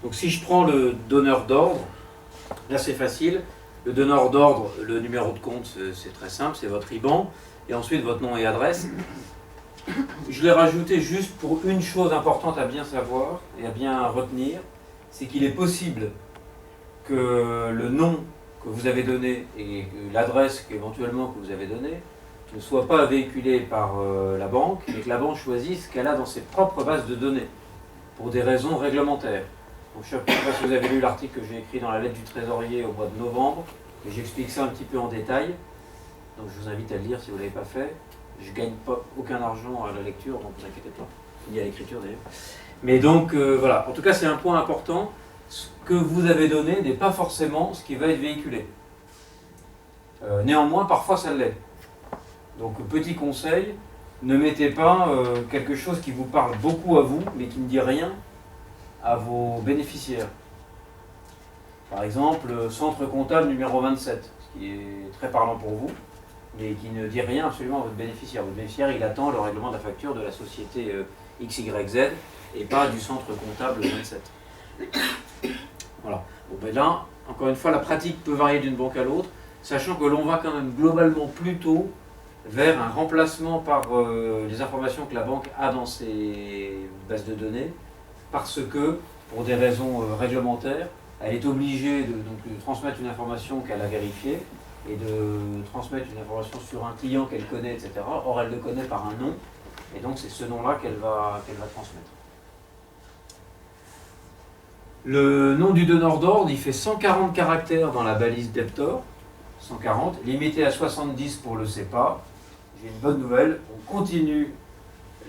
Donc si je prends le donneur d'ordre, là c'est facile. Le donneur d'ordre, le numéro de compte, c'est très simple, c'est votre IBAN, et ensuite votre nom et adresse. Je l'ai rajouté juste pour une chose importante à bien savoir et à bien retenir, c'est qu'il est possible que le nom que vous avez donné et l'adresse éventuellement que vous avez donnée ne soit pas véhiculé par la banque, et que la banque choisisse ce qu'elle a dans ses propres bases de données, pour des raisons réglementaires. Donc, je ne sais pas si vous avez lu l'article que j'ai écrit dans la lettre du trésorier au mois de novembre, et j'explique ça un petit peu en détail. Donc je vous invite à le lire si vous ne l'avez pas fait. Je ne gagne pas aucun argent à la lecture, donc ne vous inquiétez pas, ni à l'écriture d'ailleurs. Mais donc voilà, en tout cas c'est un point important. Ce que vous avez donné n'est pas forcément ce qui va être véhiculé. Néanmoins, parfois ça l'est. Donc petit conseil, ne mettez pas quelque chose qui vous parle beaucoup à vous, mais qui ne dit rien à vos bénéficiaires. Par exemple, centre comptable numéro 27, ce qui est très parlant pour vous, mais qui ne dit rien absolument à votre bénéficiaire. Votre bénéficiaire, il attend le règlement de la facture de la société XYZ et pas du centre comptable 27. Voilà. Bon, ben là, encore une fois, la pratique peut varier d'une banque à l'autre, sachant que l'on va quand même globalement plutôt vers un remplacement par les informations que la banque a dans ses bases de données, parce que, pour des raisons réglementaires, elle est obligée de transmettre une information qu'elle a vérifiée et de transmettre une information sur un client qu'elle connaît, etc. Or, elle le connaît par un nom, et donc c'est ce nom-là qu'elle va transmettre. Le nom du donneur d'ordre, il fait 140 caractères dans la balise Debtor, 140, limité à 70 pour le CEPA. J'ai une bonne nouvelle, on continue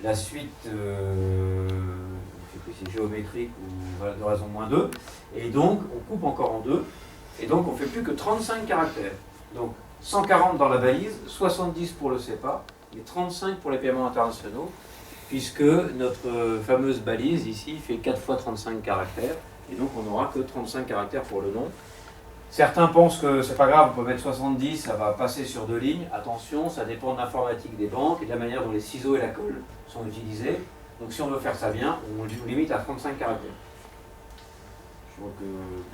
la suite, je ne sais plus si c'est géométrique ou de raison -2, et donc on coupe encore en deux, et donc on ne fait plus que 35 caractères. Donc 140 dans la balise, 70 pour le CEPA, et 35 pour les paiements internationaux, puisque notre fameuse balise ici fait 4 fois 35 caractères, et donc on n'aura que 35 caractères pour le nom. Certains pensent que c'est pas grave, on peut mettre 70, ça va passer sur 2 lignes. Attention, ça dépend de l'informatique des banques et de la manière dont les ciseaux et la colle sont utilisés. Donc si on veut faire ça bien, on limite à 35 caractères. Je vois que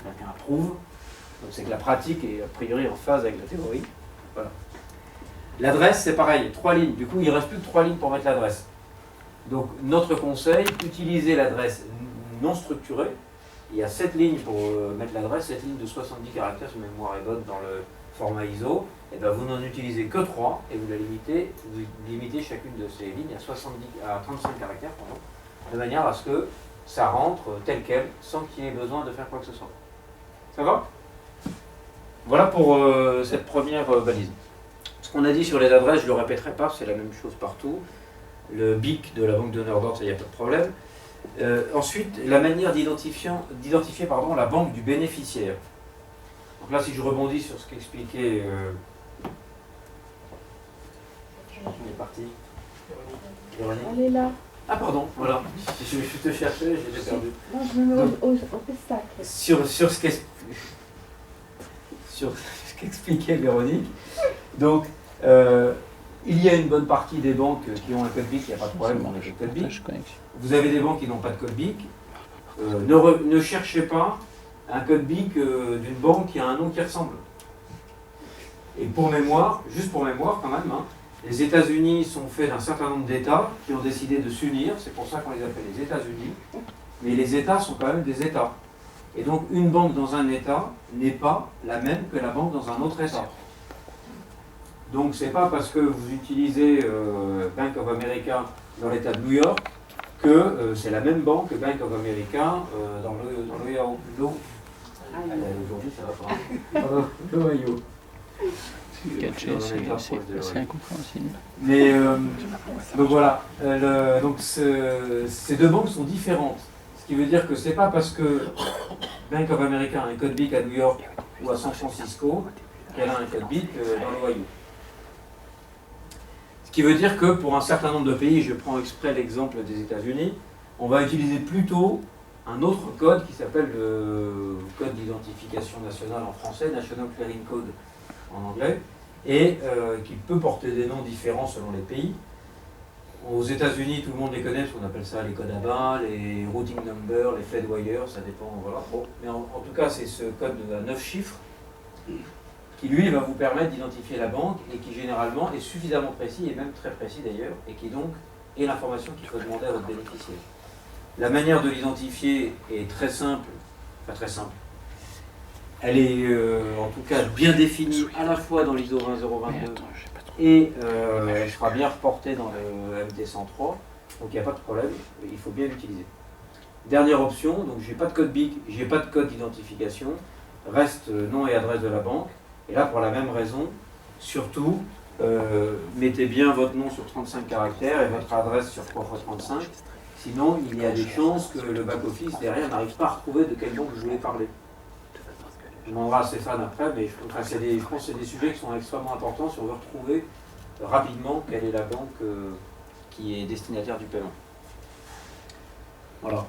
quelqu'un approuve. Donc c'est que la pratique est a priori en phase avec la théorie. Voilà. L'adresse, c'est pareil, 3 lignes. Du coup, il ne reste plus que 3 lignes pour mettre l'adresse. Donc notre conseil, utilisez l'adresse non structurée. Il y a 7 lignes pour mettre l'adresse, 7 lignes de 70 caractères, si ma mémoire est bonne, dans le format ISO. Et bien vous n'en utilisez que 3 et vous limitez chacune de ces lignes à 35 caractères, de manière à ce que ça rentre tel quel, sans qu'il y ait besoin de faire quoi que ce soit. Ça va? Voilà pour cette première balise. Ce qu'on a dit sur les adresses, je ne le répéterai pas, c'est la même chose partout. Le BIC de la banque donneur d'ordre, ça, il n'y a pas de problème. Ensuite, la manière d'identifier la banque du bénéficiaire. Donc là, si je rebondis sur ce qu'expliquait... On est parti. Véronique. Elle est là. Ah pardon, voilà. Je te cherchais, j'ai perdu. Non, je me mets au pestac. Sur ce qu'expliquait Véronique. Donc, il y a une bonne partie des banques qui ont un code BIC, il n'y a pas de problème avec le code BIC. Vous avez des banques qui n'ont pas de code BIC. Ne cherchez pas un code BIC d'une banque qui a un nom qui ressemble. Et pour mémoire, juste pour mémoire quand même, les États-Unis sont faits d'un certain nombre d'États qui ont décidé de s'unir, c'est pour ça qu'on les appelle les États-Unis, mais les États sont quand même des États. Et donc une banque dans un État n'est pas la même que la banque dans un autre État. Donc c'est pas parce que vous utilisez Bank of America dans l'État de New York que c'est la même banque que Bank of America dans l'Ohio. Aujourd'hui ça va pas. L'Ohio. C'est incompréhensible. Mais donc voilà, donc ces deux banques sont différentes. Ce qui veut dire que c'est pas parce que Bank of America a un code BIC à New York ou à San Francisco qu'elle a un code BIC dans l'Ohio. Ce qui veut dire que pour un certain nombre de pays, je prends exprès l'exemple des États-Unis, on va utiliser plutôt un autre code qui s'appelle le code d'identification nationale en français, National Clearing Code en anglais, et qui peut porter des noms différents selon les pays. Aux États-Unis, tout le monde les connaît, parce qu'on appelle ça les codes ABA, les routing numbers, les Fedwire, ça dépend, voilà. Bon, mais en tout cas, c'est ce code à 9 chiffres qui, lui, va vous permettre d'identifier la banque et qui, généralement, est suffisamment précis, et même très précis d'ailleurs, et qui, donc, est l'information qu'il faut demander à votre bénéficiaire. La manière de l'identifier est très simple, enfin très simple. Elle est, en tout cas, bien définie à la fois dans l'ISO 20022 et elle sera bien reportée dans le MT103, donc il n'y a pas de problème, il faut bien l'utiliser. Dernière option, donc j'ai pas de code BIC, j'ai pas de code d'identification, reste nom et adresse de la banque, et là pour la même raison, surtout, mettez bien votre nom sur 35 caractères et votre adresse sur 3x35, sinon il y a des chances que le back-office derrière n'arrive pas à retrouver de quelle banque vous voulez parler. Je demanderai à Stéphane après, mais je pense que c'est des sujets qui sont extrêmement importants si on veut retrouver rapidement quelle est la banque qui est destinataire du paiement. Voilà.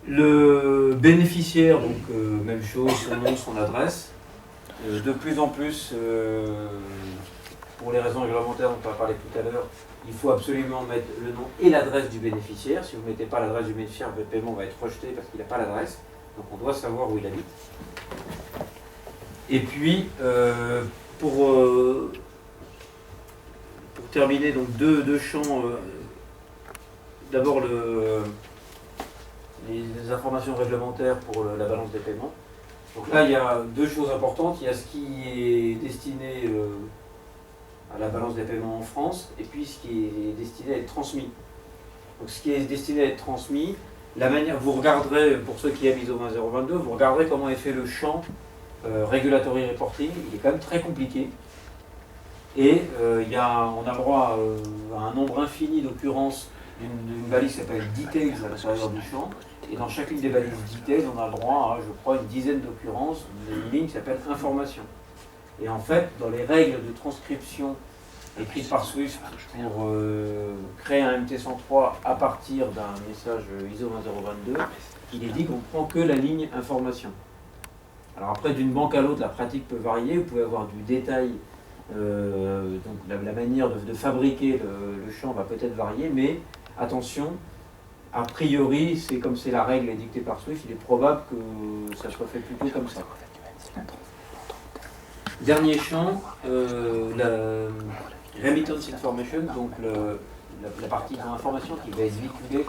Le bénéficiaire, donc même chose, son nom, son adresse. De plus en plus, pour les raisons réglementaires dont on a parlé tout à l'heure, il faut absolument mettre le nom et l'adresse du bénéficiaire. Si vous ne mettez pas l'adresse du bénéficiaire, votre paiement va être rejeté parce qu'il n'a pas l'adresse. Donc on doit savoir où il habite. Et puis, pour terminer, donc deux champs. D'abord les informations réglementaires pour la balance des paiements. Donc là, il y a deux choses importantes. Il y a ce qui est destiné à la balance des paiements en France, et puis ce qui est destiné à être transmis. Donc ce qui est destiné à être transmis, la manière, vous regarderez, pour ceux qui aiment ISO 20022, vous regarderez comment est fait le champ regulatory reporting. Il est quand même très compliqué. Et on a le droit à un nombre infini d'occurrences d'une balise qui s'appelle Details à l'intérieur du champ. Et dans chacune des balises Details, on a le droit à, je crois, une dizaine d'occurrences d'une ligne qui s'appelle Information. Et en fait, dans les règles de transcription écrites par Swift pour créer un MT103 à partir d'un message ISO 20022, il est dit qu'on ne prend que la ligne Information. Alors après, d'une banque à l'autre, la pratique peut varier. Vous pouvez avoir du détail. Donc la manière de fabriquer le champ va peut-être varier, mais attention, a priori, c'est comme c'est la règle dictée par Swift, il est probable que ça soit fait plutôt comme ça. Dernier champ, la remittance information, donc la partie d'information qui va être véhiculée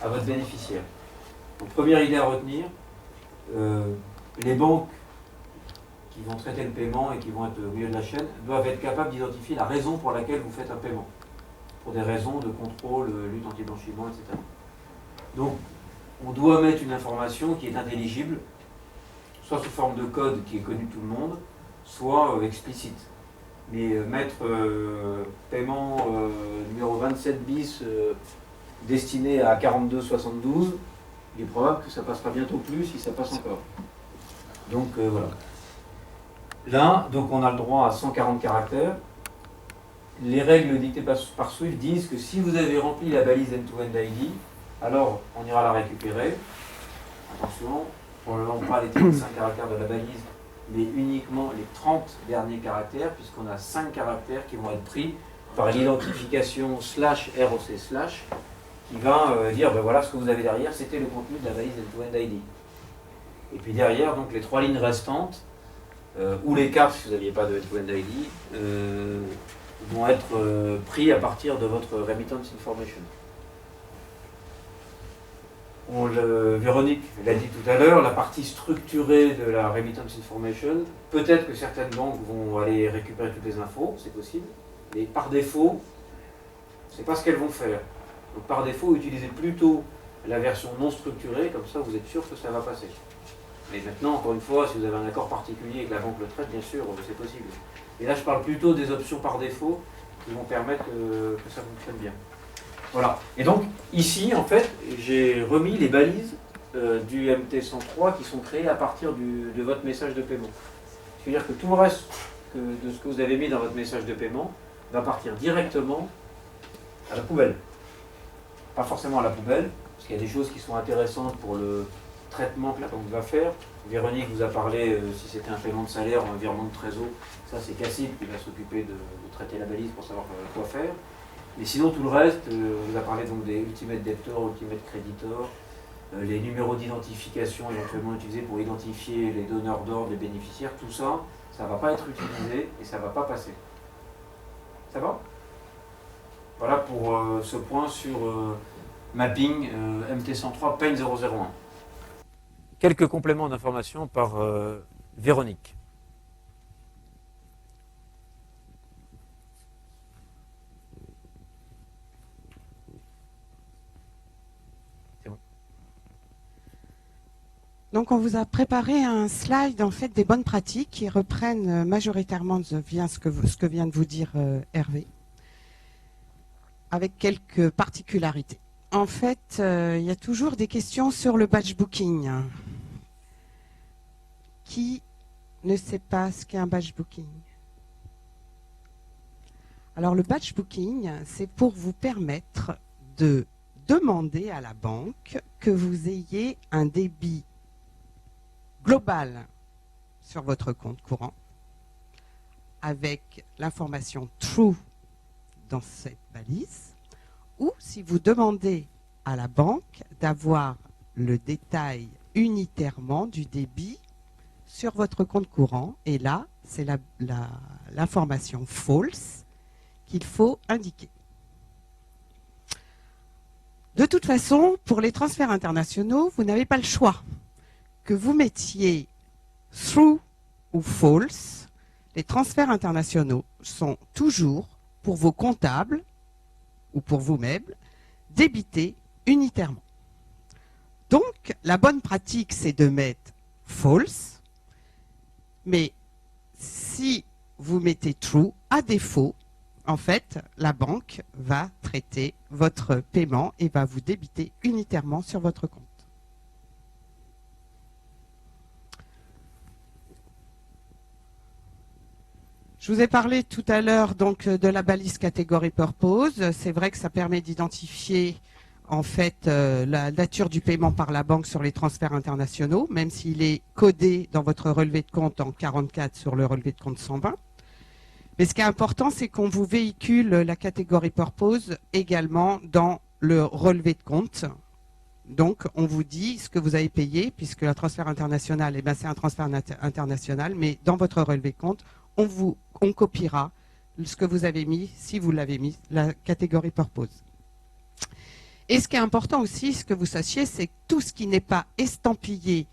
à votre bénéficiaire. Donc première idée à retenir, les banques qui vont traiter le paiement et qui vont être au milieu de la chaîne doivent être capables d'identifier la raison pour laquelle vous faites un paiement, pour des raisons de contrôle, lutte anti-blanchiment, etc. Donc, on doit mettre une information qui est intelligible, soit sous forme de code qui est connu de tout le monde, soit explicite. Mais mettre paiement numéro 27 bis destiné à 42,72, il est probable que ça passera bientôt plus si ça passe encore. Donc voilà. Là, donc on a le droit à 140 caractères. Les règles dictées par Swift disent que si vous avez rempli la balise end-to-end ID, alors on ira la récupérer. Attention, pour le moment on prend les 35 caractères de la balise, mais uniquement les 30 derniers caractères, puisqu'on a 5 caractères qui vont être pris par l'identification /ROC/ qui va dire ben voilà ce que vous avez derrière, c'était le contenu de la balise end-to-end ID. Et puis derrière, donc les 3 lignes restantes, ou les cartes si vous n'aviez pas de end-to-end ID, vont être pris à partir de votre remittance information. Véronique l'a dit tout à l'heure, la partie structurée de la remittance information, peut-être que certaines banques vont aller récupérer toutes les infos, c'est possible, mais par défaut, c'est pas ce qu'elles vont faire. Donc par défaut, utilisez plutôt la version non structurée, comme ça vous êtes sûr que ça va passer. Mais maintenant, encore une fois, si vous avez un accord particulier et que la banque le traite, bien sûr, c'est possible. Et là, je parle plutôt des options par défaut qui vont permettre que ça fonctionne bien. Voilà. Et donc, ici, en fait, j'ai remis les balises du MT103 qui sont créées à partir de votre message de paiement. C'est-à-dire que tout le reste de ce que vous avez mis dans votre message de paiement va partir directement à la poubelle. Pas forcément à la poubelle, parce qu'il y a des choses qui sont intéressantes pour le traitement que la banque va faire, Véronique vous a parlé, si c'était un paiement de salaire ou un virement de trésor, ça c'est Cassib qui va s'occuper de traiter la balise pour savoir quoi faire. Mais sinon tout le reste, vous a parlé donc des Ultimate Debtor, Ultimate Creditor, les numéros d'identification éventuellement utilisés pour identifier les donneurs d'ordre, les bénéficiaires, tout ça, ça ne va pas être utilisé et ça ne va pas passer. Ça va? Voilà pour ce point sur mapping MT103 PAIN 001. Quelques compléments d'information par Véronique. Donc on vous a préparé un slide en fait des bonnes pratiques qui reprennent majoritairement ce que vient de vous dire Hervé, avec quelques particularités. En fait, il y a toujours des questions sur le batch booking. Qui ne sait pas ce qu'est un batch booking? Alors le batch booking, c'est pour vous permettre de demander à la banque que vous ayez un débit global sur votre compte courant avec l'information true dans cette balise, ou si vous demandez à la banque d'avoir le détail unitairement du débit sur votre compte courant, et là c'est l'information false qu'il faut indiquer. De toute façon, pour les transferts internationaux, vous n'avez pas le choix. Que vous mettiez true ou false, les transferts internationaux sont toujours, pour vos comptables ou pour vous-même, débités unitairement. Donc, la bonne pratique, c'est de mettre false, mais si vous mettez true, à défaut, en fait, la banque va traiter votre paiement et va vous débiter unitairement sur votre compte. Je vous ai parlé tout à l'heure donc de la balise Category Purpose. C'est vrai que ça permet d'identifier en fait la nature du paiement par la banque sur les transferts internationaux, même s'il est codé dans votre relevé de compte en 44 sur le relevé de compte 120. Mais ce qui est important, c'est qu'on vous véhicule la Category Purpose également dans le relevé de compte. Donc, on vous dit ce que vous avez payé, puisque le transfert international, c'est un transfert international, mais dans votre relevé de compte, on copiera ce que vous avez mis, si vous l'avez mis, la catégorie purpose. Et ce qui est important aussi, ce que vous sachiez, c'est que tout ce qui n'est pas estampillé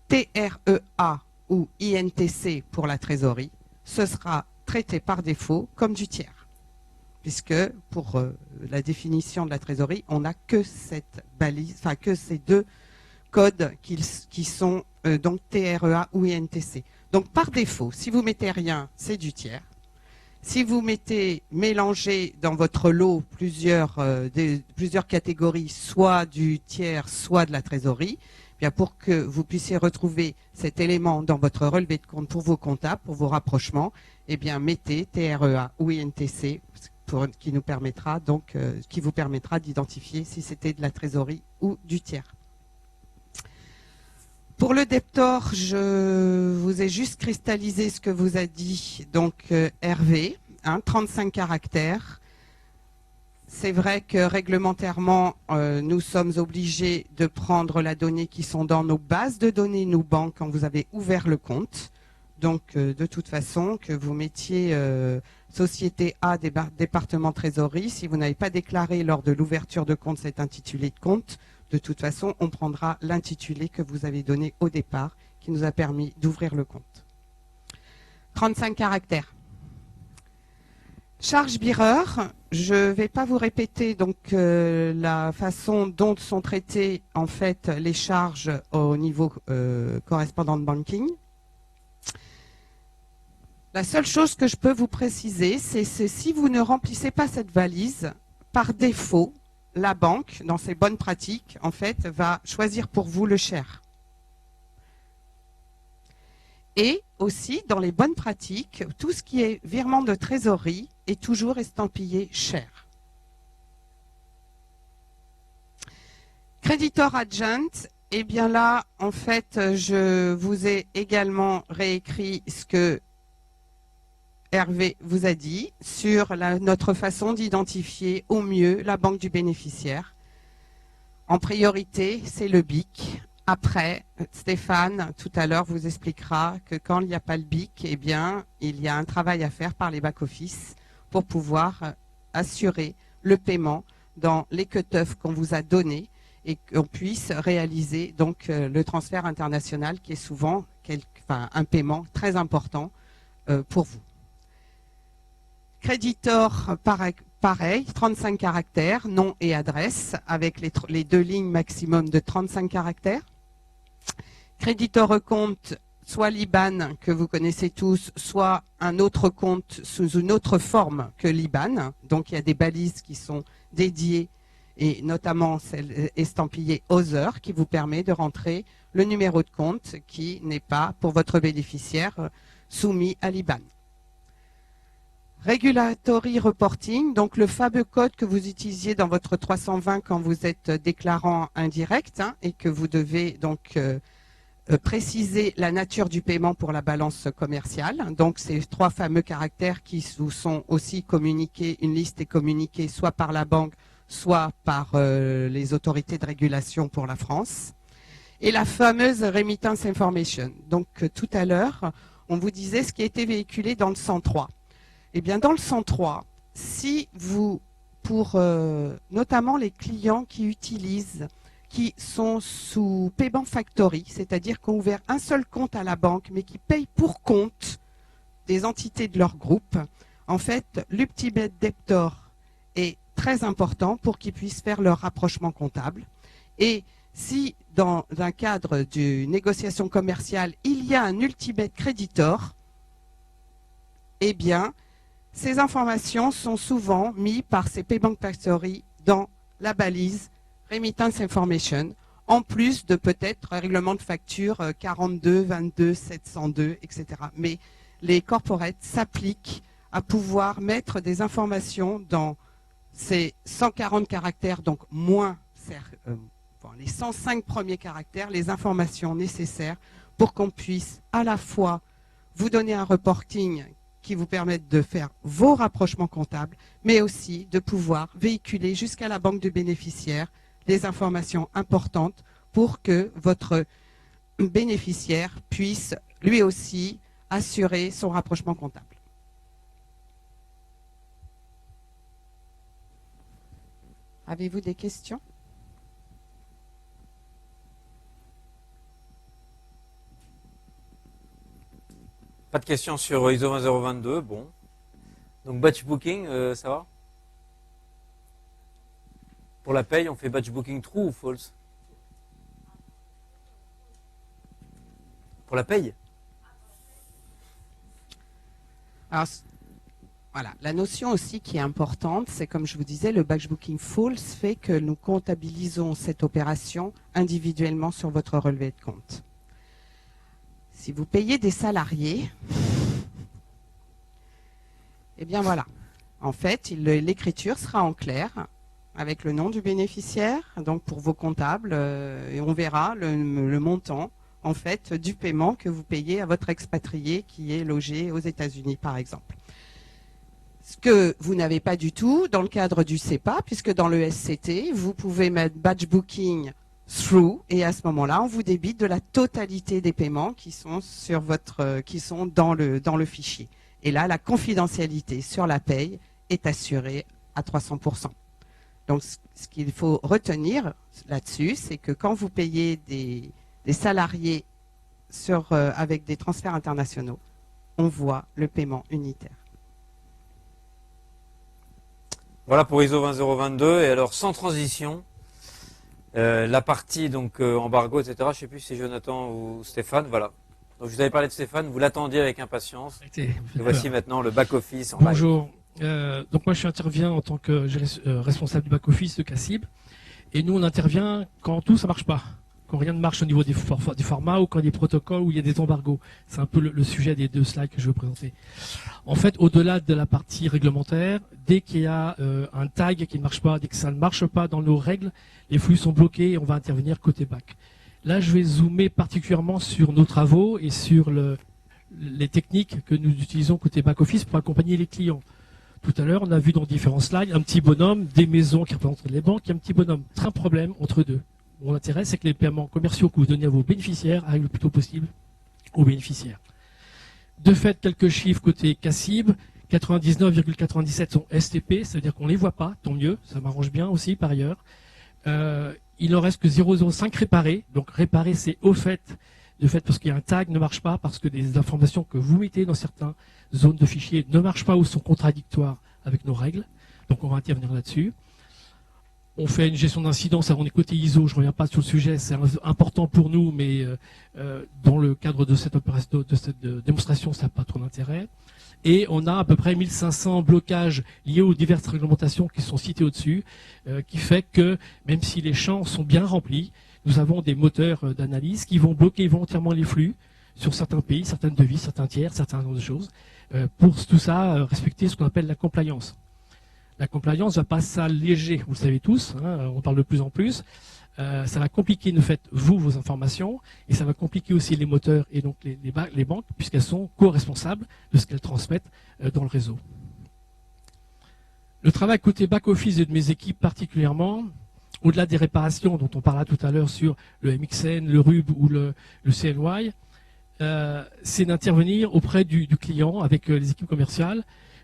TREA ou INTC pour la trésorerie, ce sera traité par défaut comme du tiers. Puisque pour la définition de la trésorerie, on n'a que cette balise, enfin que ces deux codes qui sont donc TREA ou INTC. Donc par défaut, si vous mettez rien, c'est du tiers. Si vous mettez mélangé dans votre lot plusieurs catégories, soit du tiers, soit de la trésorerie, bien pour que vous puissiez retrouver cet élément dans votre relevé de compte pour vos comptables, pour vos rapprochements, eh bien mettez TREA ou INTC qui nous permettra donc qui vous permettra d'identifier si c'était de la trésorerie ou du tiers. Pour le debtor, je vous ai juste cristallisé ce que vous a dit donc Hervé, 35 caractères. C'est vrai que réglementairement, nous sommes obligés de prendre la donnée qui sont dans nos bases de données, nous banques, quand vous avez ouvert le compte. Donc, de toute façon, que vous mettiez Société A, département trésorerie, si vous n'avez pas déclaré lors de l'ouverture de compte cet intitulé de compte, de toute façon, on prendra l'intitulé que vous avez donné au départ, qui nous a permis d'ouvrir le compte. 35 caractères. Charge bearer, je ne vais pas vous répéter donc la façon dont sont traitées en fait les charges au niveau correspondant banking. La seule chose que je peux vous préciser, c'est si vous ne remplissez pas cette valise, par défaut, la banque, dans ses bonnes pratiques, en fait, va choisir pour vous le share. Et aussi, dans les bonnes pratiques, tout ce qui est virement de trésorerie est toujours estampillé share. Creditor agent Eh bien là, en fait, je vous ai également réécrit ce que Hervé vous a dit sur notre façon d'identifier au mieux la banque du bénéficiaire. En priorité, c'est le BIC. Après, Stéphane, tout à l'heure, vous expliquera que quand il n'y a pas le BIC, eh bien, il y a un travail à faire par les back-office pour pouvoir assurer le paiement dans les cut-offs qu'on vous a donnés et qu'on puisse réaliser donc le transfert international qui est souvent un paiement très important pour vous. Créditeur, pareil, 35 caractères, nom et adresse, avec les 2 lignes maximum de 35 caractères. Créditeur compte, soit l'IBAN que vous connaissez tous, soit un autre compte sous une autre forme que l'IBAN. Donc il y a des balises qui sont dédiées et notamment celle estampillée Other qui vous permet de rentrer le numéro de compte qui n'est pas pour votre bénéficiaire soumis à l'IBAN. Regulatory Reporting, donc le fameux code que vous utilisiez dans votre 320 quand vous êtes déclarant indirect et que vous devez donc préciser la nature du paiement pour la balance commerciale. Donc ces 3 fameux caractères qui vous sont aussi communiqués, une liste est communiquée soit par la banque, soit par les autorités de régulation pour la France. Et la fameuse Remittance Information. Donc tout à l'heure, on vous disait ce qui a été véhiculé dans le 103. Eh bien, dans le 103, si vous, pour notamment les clients qui sont sous Payment Factory, c'est-à-dire qui ont ouvert un seul compte à la banque, mais qui payent pour compte des entités de leur groupe, en fait, l'Ultimate Debtor est très important pour qu'ils puissent faire leur rapprochement comptable. Et si, dans un cadre d'une négociation commerciale, il y a un Ultimate Creditor, eh bien, ces informations sont souvent mises par ces Payment Factory dans la balise Remittance Information, en plus de peut-être règlement de facture 42, 22, 702, etc. Mais les corporates s'appliquent à pouvoir mettre des informations dans ces 140 caractères, donc moins les 105 premiers caractères, les informations nécessaires pour qu'on puisse à la fois vous donner un reporting qui vous permettent de faire vos rapprochements comptables, mais aussi de pouvoir véhiculer jusqu'à la banque du bénéficiaire des informations importantes pour que votre bénéficiaire puisse lui aussi assurer son rapprochement comptable. Avez-vous des questions ? Pas de questions sur ISO 20022, bon. Donc batch booking, ça va? Pour la paye, on fait batch booking true ou false? Pour la paye? Alors, voilà, la notion aussi qui est importante, c'est comme je vous disais, le batch booking false fait que nous comptabilisons cette opération individuellement sur votre relevé de compte. Si vous payez des salariés, eh bien voilà, en fait, l'écriture sera en clair avec le nom du bénéficiaire, donc pour vos comptables, et on verra le montant en fait du paiement que vous payez à votre expatrié qui est logé aux États-Unis, par exemple. Ce que vous n'avez pas du tout dans le cadre du CEPA, puisque dans le SCT, vous pouvez mettre batch booking through, et à ce moment-là, on vous débite de la totalité des paiements qui sont sur qui sont dans le fichier. Et là, la confidentialité sur la paye est assurée à 300%. Donc, ce qu'il faut retenir là-dessus, c'est que quand vous payez des salariés avec des transferts internationaux, on voit le paiement unitaire. Voilà pour ISO 20022. Et alors, sans transition, la partie donc embargo, etc. Je ne sais plus si c'est Jonathan ou Stéphane. Voilà. Donc, je vous avais parlé de Stéphane. Vous l'attendiez avec impatience. Et voici maintenant le back-office en live. Bonjour. Donc moi, j'interviens en tant que responsable du back-office de CACIB. Et nous, on intervient quand tout ça marche pas. Quand rien ne marche au niveau des formats ou quand il y a des protocoles ou il y a des embargos. C'est un peu le sujet des 2 slides que je veux présenter. En fait, au-delà de la partie réglementaire, dès qu'il y a un tag qui ne marche pas, dès que ça ne marche pas dans nos règles, les flux sont bloqués et on va intervenir côté back. Là, je vais zoomer particulièrement sur nos travaux et sur les techniques que nous utilisons côté back-office pour accompagner les clients. Tout à l'heure, on a vu dans différents slides un petit bonhomme, des maisons qui représentent les banques et un petit bonhomme. C'est un problème entre deux. Mon intérêt, c'est que les paiements commerciaux que vous donnez à vos bénéficiaires arrivent le plus tôt possible aux bénéficiaires. De fait, quelques chiffres côté CACIB, 99,97 sont STP, ça veut dire qu'on ne les voit pas, tant mieux, ça m'arrange bien aussi par ailleurs. Il n'en reste que 0,05 réparés, donc réparer c'est au fait, de fait parce qu'il y a un tag ne marche pas, parce que des informations que vous mettez dans certaines zones de fichiers ne marchent pas ou sont contradictoires avec nos règles, donc on va intervenir là-dessus. On fait une gestion d'incidence, on est côté ISO, je ne reviens pas sur le sujet, c'est important pour nous, mais dans le cadre de cette opération, de cette démonstration, ça n'a pas trop d'intérêt. Et on a à peu près 1500 blocages liés aux diverses réglementations qui sont citées au-dessus, qui fait que même si les champs sont bien remplis, nous avons des moteurs d'analyse qui vont bloquer volontairement les flux sur certains pays, certaines devises, certains tiers, certaines autres choses, pour tout ça respecter ce qu'on appelle la compliance. La compliance ne va pas s'alléger, vous le savez tous, hein, on parle de plus en plus. Ça va compliquer de fait vos informations et ça va compliquer aussi les moteurs et donc les banques puisqu'elles sont co-responsables de ce qu'elles transmettent dans le réseau. Le travail côté back-office et de mes équipes particulièrement, au-delà des réparations dont on parlera tout à l'heure sur le MXN, le RUB ou le CNY, c'est d'intervenir auprès du client avec les équipes commerciales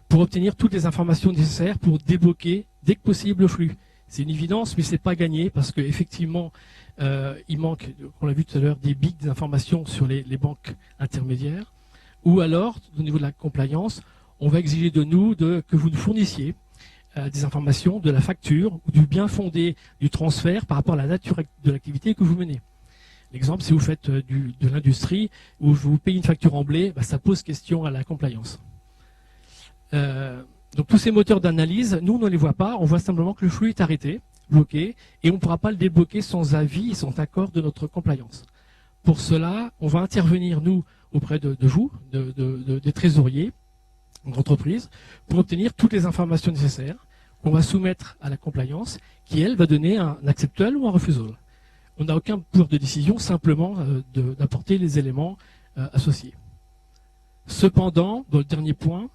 pour obtenir toutes les informations nécessaires pour débloquer dès que possible le flux. C'est une évidence, mais c'est pas gagné parce qu'effectivement, il manque, on l'a vu tout à l'heure, des bigs d'informations sur les banques intermédiaires. Ou alors, au niveau de la compliance, on va exiger de nous que vous nous fournissiez des informations de la facture ou du bien fondé du transfert par rapport à la nature de l'activité que vous menez. L'exemple, si vous faites de l'industrie où vous payez une facture en blé, ça pose question à la compliance. Donc tous ces moteurs d'analyse, nous on ne les voit pas, on voit simplement que le flux est arrêté, bloqué, et on ne pourra pas le débloquer sans avis et sans accord de notre compliance. Pour cela, on va intervenir, nous, auprès de vous, des trésoriers, d'entreprises, pour obtenir toutes les informations nécessaires qu'on va soumettre à la compliance, qui, elle, va donner un acceptuel ou un refusal. On n'a aucun pouvoir de décision, simplement d'apporter les éléments associés. Cependant, dans le dernier point,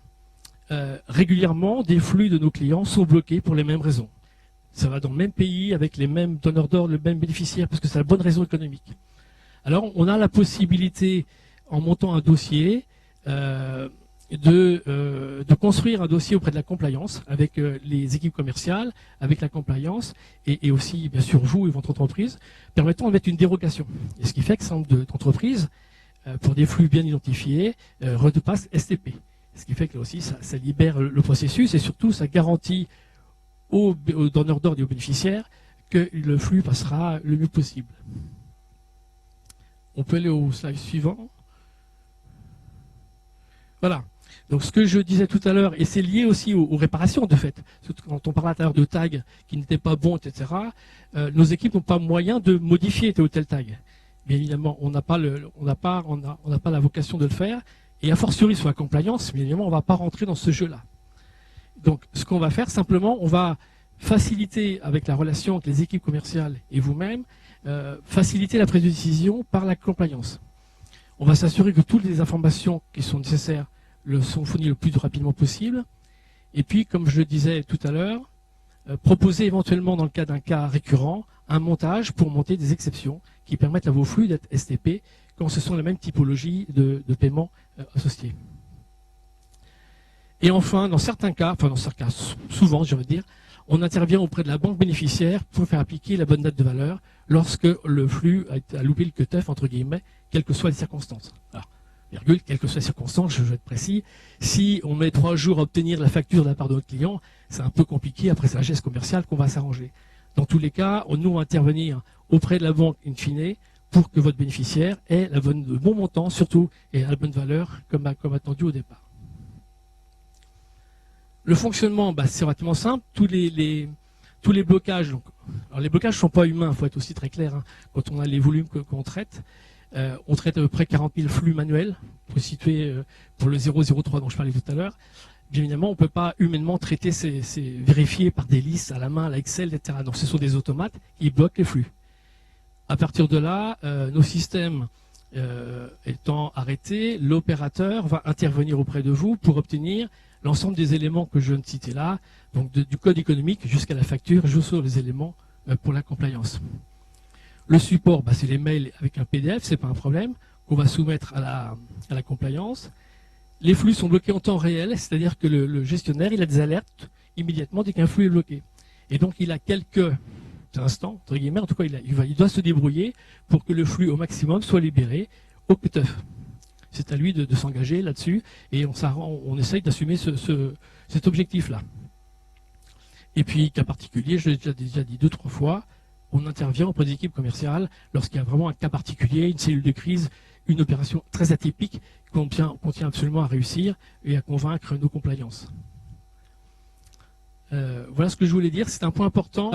régulièrement, des flux de nos clients sont bloqués pour les mêmes raisons. Ça va dans le même pays, avec les mêmes donneurs d'ordre, le même bénéficiaire, parce que c'est la bonne raison économique. Alors, on a la possibilité, en montant un dossier, de construire un dossier auprès de la compliance, avec les équipes commerciales, avec la compliance, et aussi, bien sûr, vous et votre entreprise, permettant de mettre une dérogation. Et ce qui fait que certains d'entreprises, pour des flux bien identifiés, repassent STP. Ce qui fait que là aussi, ça libère le processus et surtout, ça garantit aux donneurs d'ordre et aux bénéficiaires que le flux passera le mieux possible. On peut aller au slide suivant. Voilà. Donc ce que je disais tout à l'heure, et c'est lié aussi aux réparations de fait. Quand on parlait tout à l'heure de tags qui n'étaient pas bons, etc., nos équipes n'ont pas moyen de modifier tel ou tel tag. Bien évidemment, on n'a pas la vocation de le faire. Et a fortiori sur la compliance, bien évidemment, on ne va pas rentrer dans ce jeu-là. Donc, ce qu'on va faire, simplement, on va faciliter avec la relation entre les équipes commerciales et vous-même, faciliter la prise de décision par la compliance. On va s'assurer que toutes les informations qui sont nécessaires sont fournies le plus rapidement possible. Et puis, comme je le disais tout à l'heure, proposer éventuellement, dans le cas d'un cas récurrent, un montage pour monter des exceptions qui permettent à vos flux d'être STP quand ce sont la même typologie de paiement associés. Et enfin, dans certains cas, souvent, je veux dire, on intervient auprès de la banque bénéficiaire pour faire appliquer la bonne date de valeur lorsque le flux a loupé le cut-off, entre guillemets, quelles que soient les circonstances. Alors, virgule, quelles que soient les circonstances, je veux être précis, si on met 3 jours à obtenir la facture de la part de notre client, c'est un peu compliqué, après c'est la geste commerciale qu'on va s'arranger. Dans tous les cas, nous va intervenir auprès de la banque in fine pour que votre bénéficiaire ait le bon montant, surtout, et la bonne valeur, comme attendu au départ. Le fonctionnement, c'est relativement simple. Tous les blocages, alors les blocages ne sont pas humains, il faut être aussi très clair, hein, quand on a les volumes qu'on traite. On traite à peu près 40 000 flux manuels, pour situer pour le 003 dont je parlais tout à l'heure. Bien évidemment, on ne peut pas humainement traiter vérifier par des listes à la main, à la Excel, etc. Donc ce sont des automates qui bloquent les flux. À partir de là, nos systèmes étant arrêtés, l'opérateur va intervenir auprès de vous pour obtenir l'ensemble des éléments que je viens de citer là, donc du code économique jusqu'à la facture, jusqu'aux les éléments pour la compliance. Le support, c'est les mails avec un PDF, c'est pas un problème, qu'on va soumettre à la compliance. Les flux sont bloqués en temps réel, c'est-à-dire que le gestionnaire, il a des alertes immédiatement dès qu'un flux est bloqué. Et donc, il a quelques instants, entre guillemets, en tout cas, il doit se débrouiller pour que le flux au maximum soit libéré au cut-off. C'est à lui de s'engager là-dessus, et on essaye d'assumer cet objectif-là. Et puis, cas particulier, je l'ai déjà dit 2-3 fois, on intervient auprès des équipes commerciales lorsqu'il y a vraiment un cas particulier, une cellule de crise, une opération très atypique qu'on tient absolument à réussir et à convaincre nos compliances. Voilà ce que je voulais dire. C'est un point important.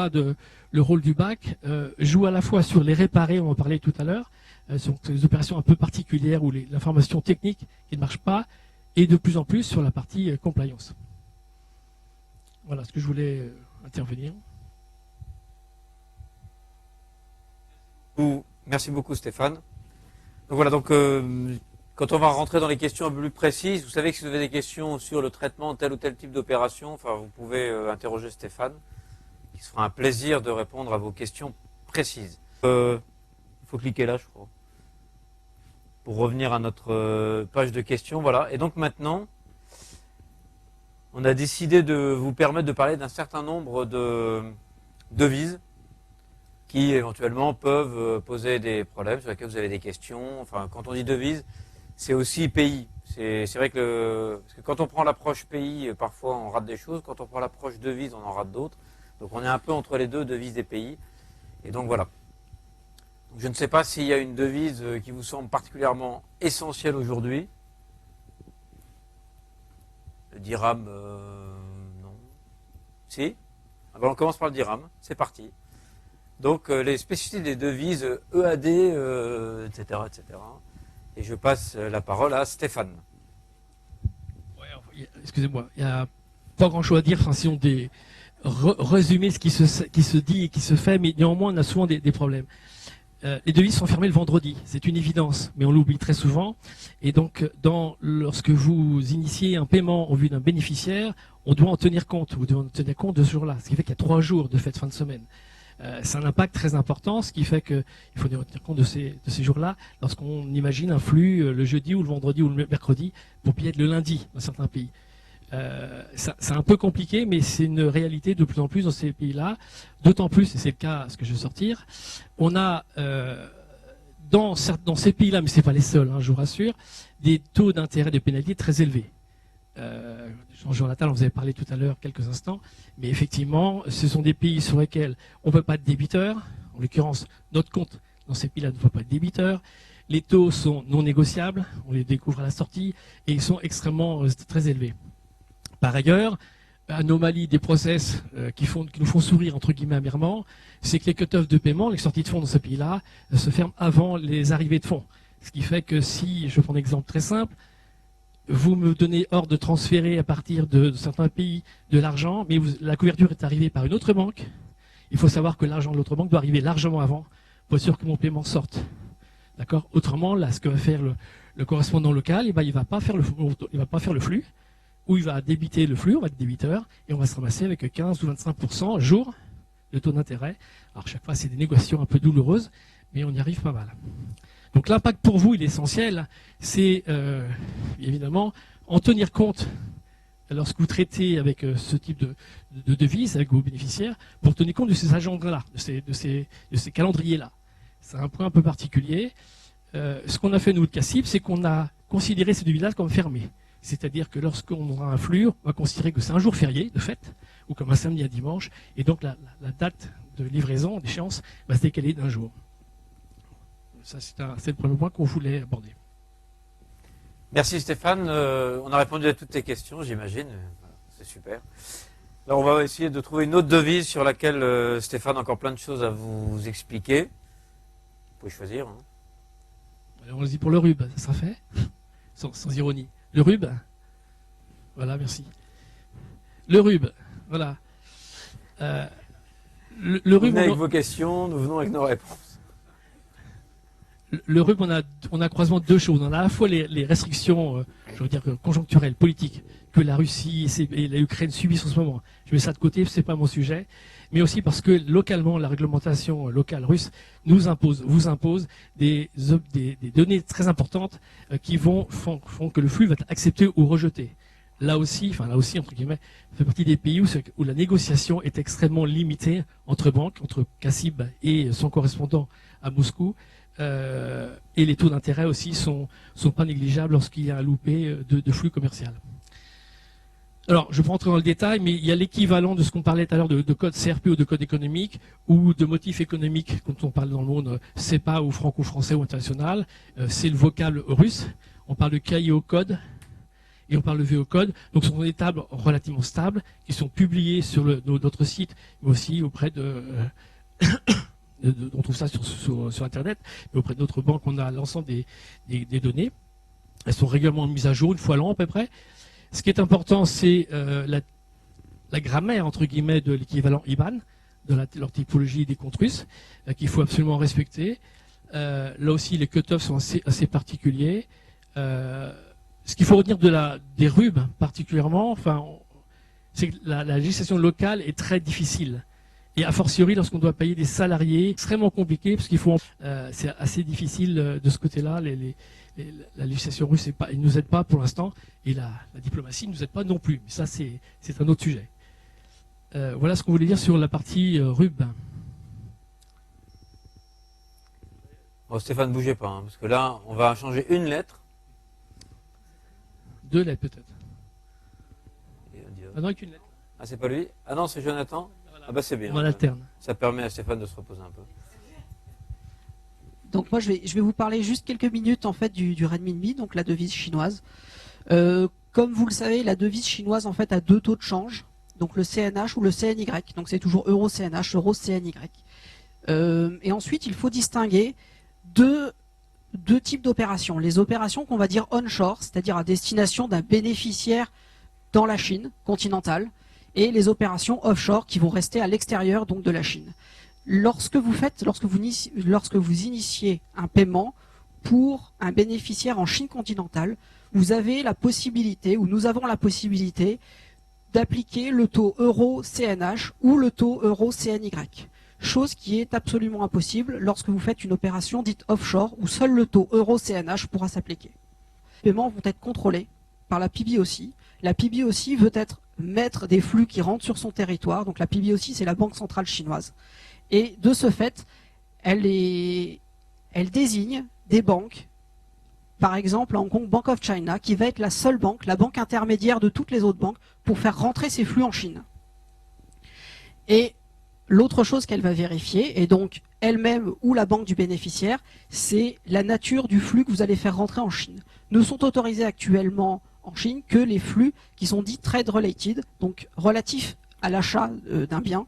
Le rôle du BAC joue à la fois sur les réparer, on en parlait tout à l'heure, sur des opérations un peu particulières où l'information technique qui ne marche pas, et de plus en plus sur la partie compliance. Voilà ce que je voulais intervenir. Merci beaucoup Stéphane. Donc voilà, quand on va rentrer dans les questions un peu plus précises, vous savez que si vous avez des questions sur le traitement de tel ou tel type d'opération, vous pouvez interroger Stéphane, qui se fera un plaisir de répondre à vos questions précises. Il faut cliquer là, je crois, pour revenir à notre page de questions. Voilà. Et donc maintenant, on a décidé de vous permettre de parler d'un certain nombre de devises qui éventuellement peuvent poser des problèmes sur lesquels vous avez des questions. Enfin, quand on dit devise, c'est aussi pays. C'est vrai parce que quand on prend l'approche pays, parfois on rate des choses. Quand on prend l'approche devise, on en rate d'autres. Donc on est un peu entre les deux, devises et pays. Et donc voilà. Donc, je ne sais pas s'il y a une devise qui vous semble particulièrement essentielle aujourd'hui. Le dirham, non. Si. Alors on commence par le dirham. C'est parti. Donc les spécificités des devises EAD, etc., etc. Et je passe la parole à Stéphane. Ouais, excusez-moi, il n'y a pas grand-chose à dire, si on résumer ce qui se dit et qui se fait, mais néanmoins on a souvent des problèmes. Les devises sont fermées le vendredi, c'est une évidence, mais on l'oublie très souvent. Et donc, lorsque vous initiez un paiement en vue d'un bénéficiaire, on doit en tenir compte. Vous devez en tenir compte de ce jour-là, ce qui fait qu'il y a 3 jours de fête fin de semaine. C'est un impact très important, ce qui fait qu'il faut tenir compte de ces jours-là lorsqu'on imagine un flux le jeudi ou le vendredi ou le mercredi pour payer le lundi dans certains pays. C'est un peu compliqué, mais c'est une réalité de plus en plus dans ces pays-là. D'autant plus, et c'est le cas, ce que je vais sortir, on a dans ces pays-là, mais ce n'est pas les seuls, je vous rassure, des taux d'intérêt de pénalité très élevés. Jean-Jonathan, vous avez parlé tout à l'heure quelques instants, mais effectivement, ce sont des pays sur lesquels on ne peut pas être débiteur. En l'occurrence, notre compte dans ces pays-là ne peut pas être débiteur. Les taux sont non négociables, on les découvre à la sortie, et ils sont extrêmement très élevés. Par ailleurs, anomalie des process qui nous font sourire entre guillemets amèrement, c'est que les cut-offs de paiement, les sorties de fonds dans ce pays-là, se ferment avant les arrivées de fonds. Ce qui fait que si, je prends un exemple très simple, vous me donnez ordre de transférer à partir de certains pays de l'argent, mais la couverture est arrivée par une autre banque. Il faut savoir que l'argent de l'autre banque doit arriver largement avant pour être sûr que mon paiement sorte. D'accord ? Autrement, là, ce que va faire le correspondant local, il ne va pas faire le flux, ou il va débiter le flux, on va être débiteur, et on va se ramasser avec 15 ou 25% jour de taux d'intérêt. Alors chaque fois, c'est des négociations un peu douloureuses, mais on y arrive pas mal. Donc l'impact pour vous, il est essentiel, c'est évidemment en tenir compte lorsque vous traitez avec ce type de devises, avec vos bénéficiaires, pour tenir compte de ces agendas-là, de ces calendriers-là. C'est un point un peu particulier. Ce qu'on a fait, nous, de CACIB, c'est qu'on a considéré ces devises-là comme fermées. C'est-à-dire que lorsqu'on aura un flux, on va considérer que c'est un jour férié, de fait, ou comme un samedi à dimanche, et donc la date de livraison, d'échéance, va se décaler d'un jour. Ça, c'est le premier point qu'on voulait aborder. Merci Stéphane. On a répondu à toutes tes questions, j'imagine. C'est super. Alors on va essayer de trouver une autre devise sur laquelle Stéphane a encore plein de choses à vous expliquer. Vous pouvez choisir. Alors, on le dit pour le RUB, ça sera fait sans ironie. Le RUB. Voilà, merci. Le RUB, voilà. Le RUB, vous venez avec vos questions, nous venons avec nos réponses. le RUB, on a croisement de deux choses. On a à la fois les restrictions, je veux dire, conjoncturelles, politiques, que la Russie et l'Ukraine subissent en ce moment. Je mets ça de côté, c'est pas mon sujet. Mais aussi parce que localement, la réglementation locale russe vous impose des données très importantes qui font que le flux va être accepté ou rejeté. Là aussi, entre guillemets, ça fait partie des pays où la négociation est extrêmement limitée entre banques, entre Kasib et son correspondant à Moscou. Et les taux d'intérêt aussi sont pas négligeables lorsqu'il y a un loupé de flux commercial. Alors, je ne vais pas rentrer dans le détail, mais il y a l'équivalent de ce qu'on parlait tout à l'heure de code CRP ou de code économique, ou de motif économique, quand on parle dans le monde CEPA ou franco-français ou international. C'est le vocable russe. On parle de KIO code et on parle de VO code. Donc, ce sont des tables relativement stables qui sont publiées sur notre site, mais aussi auprès on trouve ça sur Internet, mais auprès d'autres banques, on a l'ensemble des données. Elles sont régulièrement mises à jour, une fois l'an à peu près. Ce qui est important, c'est la grammaire, entre guillemets, de l'équivalent IBAN, de leur typologie des comptes russes, qu'il faut absolument respecter. Là aussi, les cut-offs sont assez particuliers. Ce qu'il faut retenir des RUB particulièrement, c'est que la législation locale est très difficile. Et a fortiori, lorsqu'on doit payer des salariés, extrêmement compliqué, parce c'est assez difficile de ce côté-là. La législation russe ne nous aide pas pour l'instant, et la diplomatie ne nous aide pas non plus. Mais ça, c'est un autre sujet. Voilà ce qu'on voulait dire sur la partie RUB. Bon, Stéphane, ne bougez pas, hein, parce que là, on va changer une lettre. 2 lettres peut-être. Ah non, qu'une lettre. Ah, c'est pas lui? Ah non, c'est Jonathan. Voilà. Ah bah c'est bien. On alterne. Ça permet à Stéphane de se reposer un peu. Donc moi je vais vous parler juste quelques minutes en fait du renminbi, donc la devise chinoise. Comme vous le savez, la devise chinoise en fait a deux taux de change, donc le CNH ou le CNY. Donc c'est toujours euro CNH, euro CNY. Et ensuite il faut distinguer deux types d'opérations. Les opérations qu'on va dire onshore, c'est-à-dire à destination d'un bénéficiaire dans la Chine continentale, et les opérations offshore qui vont rester à l'extérieur donc de la Chine. Lorsque vous initiez un paiement pour un bénéficiaire en Chine continentale, vous avez la possibilité, ou nous avons la possibilité, d'appliquer le taux euro CNH ou le taux euro CNY. Chose qui est absolument impossible lorsque vous faites une opération dite offshore où seul le taux euro CNH pourra s'appliquer. Les paiements vont être contrôlés par la PBOC. La PBOC veut être maître des flux qui rentrent sur son territoire. Donc la PBOC, c'est la Banque centrale chinoise. Et de ce fait, elle désigne des banques, par exemple Hong Kong Bank of China, qui va être la seule banque, la banque intermédiaire de toutes les autres banques, pour faire rentrer ces flux en Chine. Et l'autre chose qu'elle va vérifier, et donc elle-même ou la banque du bénéficiaire, c'est la nature du flux que vous allez faire rentrer en Chine. Ne sont autorisés actuellement en Chine que les flux qui sont dits trade related, donc relatifs à l'achat d'un bien,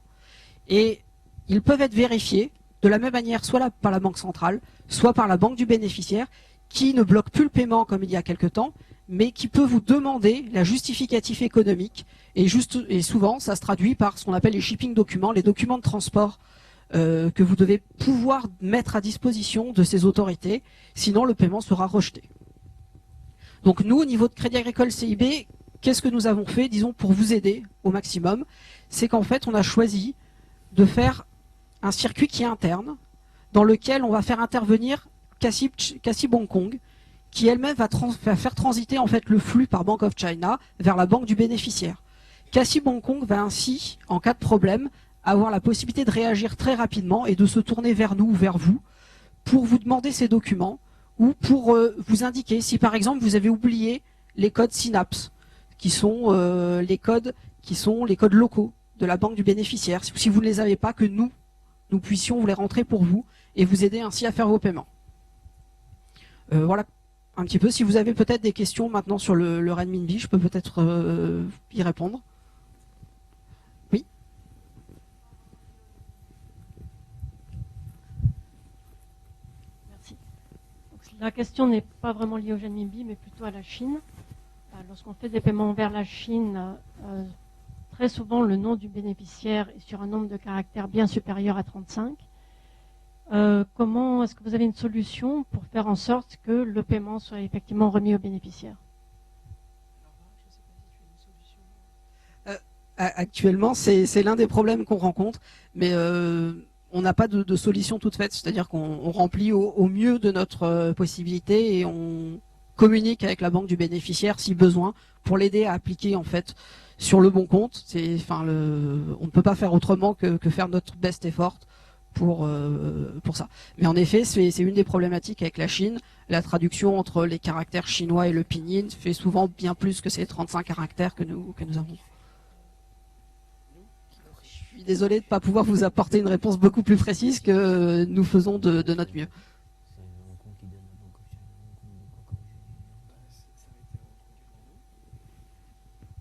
et ils peuvent être vérifiés de la même manière soit par la banque centrale, soit par la banque du bénéficiaire, qui ne bloque plus le paiement comme il y a quelque temps, mais qui peut vous demander la justificatif économique. Et souvent, ça se traduit par ce qu'on appelle les shipping documents, les documents de transport que vous devez pouvoir mettre à disposition de ces autorités, sinon le paiement sera rejeté. Donc nous, au niveau de Crédit Agricole CIB, qu'est-ce que nous avons fait, disons, pour vous aider au maximum? C'est qu'en fait, on a choisi de faire un circuit qui est interne, dans lequel on va faire intervenir Kasib Hong Kong, qui elle-même va faire transiter en fait le flux par Bank of China vers la banque du bénéficiaire. Kasib Hong Kong va ainsi, en cas de problème, avoir la possibilité de réagir très rapidement et de se tourner vers nous ou vers vous pour vous demander ces documents ou pour vous indiquer si par exemple vous avez oublié les codes Synapse, qui sont les codes locaux de la banque du bénéficiaire, si vous ne les avez pas, que nous puissions vous les rentrer pour vous et vous aider ainsi à faire vos paiements. Voilà un petit peu. Si vous avez peut-être des questions maintenant sur le renminbi, je peux peut-être y répondre. Oui. Merci. Donc, la question n'est pas vraiment liée au renminbi, mais plutôt à la Chine. Lorsqu'on fait des paiements vers la Chine, très souvent le nom du bénéficiaire est sur un nombre de caractères bien supérieur à 35. Comment est-ce que vous avez une solution pour faire en sorte que le paiement soit effectivement remis aux bénéficiaires? Actuellement, c'est l'un des problèmes qu'on rencontre, mais on n'a pas de solution toute faite, c'est-à-dire qu'on remplit au mieux de notre possibilité et on communique avec la banque du bénéficiaire si besoin pour l'aider à appliquer en fait sur le bon compte. On ne peut pas faire autrement que faire notre best effort pour ça. Mais en effet, c'est une des problématiques avec la Chine. La traduction entre les caractères chinois et le pinyin fait souvent bien plus que ces 35 caractères que nous avons. Je suis désolé de ne pas pouvoir vous apporter une réponse beaucoup plus précise que nous faisons de notre mieux.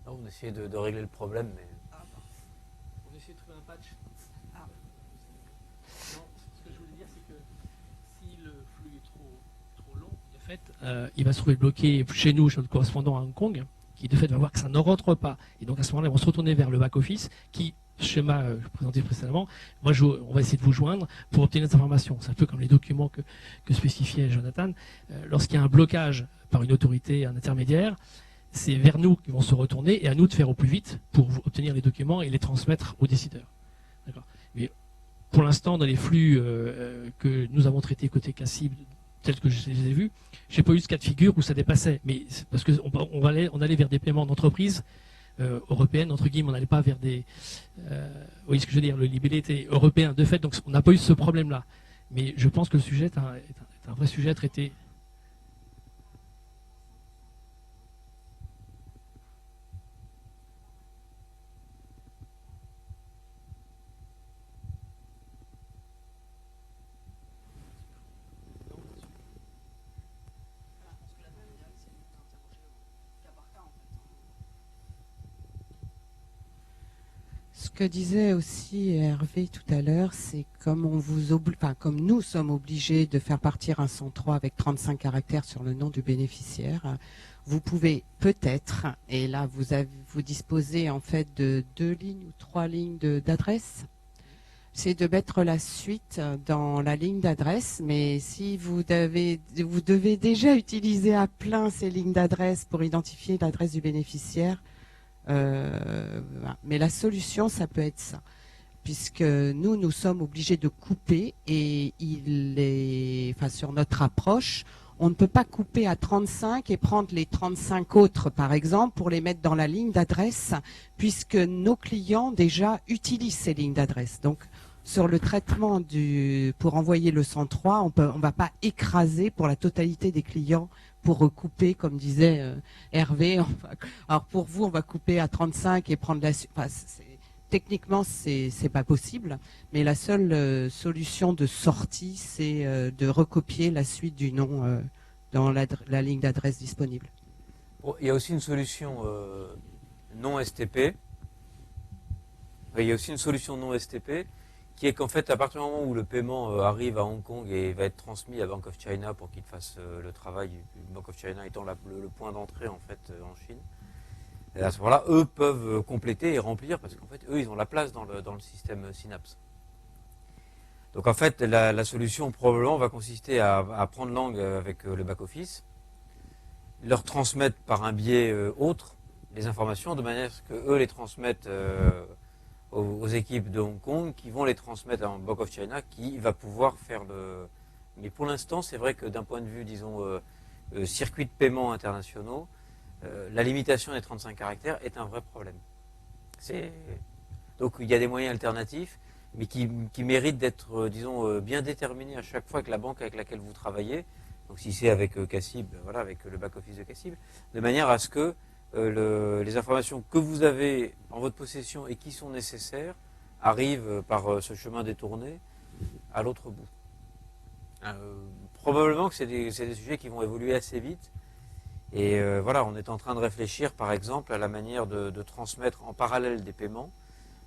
Non, on essayait de régler le problème, mais... On essaie de trouver un patch. Non, ce que je voulais dire, c'est que si le flux est trop long, de fait, il va se trouver bloqué chez nous, chez notre correspondant à Hong Kong, qui de fait va voir que ça ne rentre pas. Et donc à ce moment-là, ils vont se retourner vers le back-office qui, schéma présenté précédemment, on va essayer de vous joindre pour obtenir des informations. C'est un peu comme les documents que spécifiait Jonathan. Lorsqu'il y a un blocage par une autorité, un intermédiaire, c'est vers nous qu'ils vont se retourner et à nous de faire au plus vite pour obtenir les documents et les transmettre aux décideurs. Mais pour l'instant, dans les flux que nous avons traités côté CACIB, tels que je les ai vus, je n'ai pas eu ce cas de figure où ça dépassait. Mais c'est parce qu'on allait vers des paiements d'entreprises européenne, entre guillemets, on n'allait pas vers des... vous voyez ce que je veux dire, le libellé était européen de fait, donc on n'a pas eu ce problème-là. Mais je pense que le sujet est un vrai sujet à traiter. Ce que disait aussi Hervé tout à l'heure, c'est comme comme nous sommes obligés de faire partir un 103 avec 35 caractères sur le nom du bénéficiaire, vous pouvez peut-être, et là vous disposez en fait de 2 lignes ou 3 lignes d'adresse, c'est de mettre la suite dans la ligne d'adresse, mais si vous devez déjà utiliser à plein ces lignes d'adresse pour identifier l'adresse du bénéficiaire, mais la solution, ça peut être ça, puisque nous sommes obligés de couper et sur notre approche, on ne peut pas couper à 35 et prendre les 35 autres, par exemple, pour les mettre dans la ligne d'adresse, puisque nos clients déjà utilisent ces lignes d'adresse. Donc, sur le traitement pour envoyer le 103, on va pas écraser pour la totalité des clients pour recouper, comme disait Hervé. Alors pour vous, on va couper à 35 et prendre la suite. Techniquement, c'est pas possible, mais la seule solution de sortie, c'est de recopier la suite du nom dans la ligne d'adresse disponible. Bon, il y a aussi une solution non STP. Il y a aussi une solution non STP qui est qu'en fait, à partir du moment où le paiement arrive à Hong Kong et va être transmis à Bank of China pour qu'il fasse le travail, Bank of China étant le point d'entrée en fait en Chine, et à ce moment-là, eux peuvent compléter et remplir parce qu'en fait, eux, ils ont la place dans le système Synapse. Donc en fait, la solution probablement va consister à prendre langue avec le back-office, leur transmettre par un biais autre les informations de manière à ce qu'eux les transmettent aux équipes de Hong Kong qui vont les transmettre à Bank of China qui va pouvoir faire le... Mais pour l'instant, c'est vrai que d'un point de vue, disons, circuit de paiement internationaux, la limitation des 35 caractères est un vrai problème. Donc il y a des moyens alternatifs, mais qui méritent d'être, disons, bien déterminés à chaque fois avec la banque avec laquelle vous travaillez. Donc si c'est avec CACIB, voilà, avec le back-office de CACIB, de manière à ce que les informations que vous avez en votre possession et qui sont nécessaires arrivent par ce chemin détourné à l'autre bout. Probablement que c'est des sujets qui vont évoluer assez vite. Et voilà, on est en train de réfléchir par exemple à la manière de transmettre en parallèle des paiements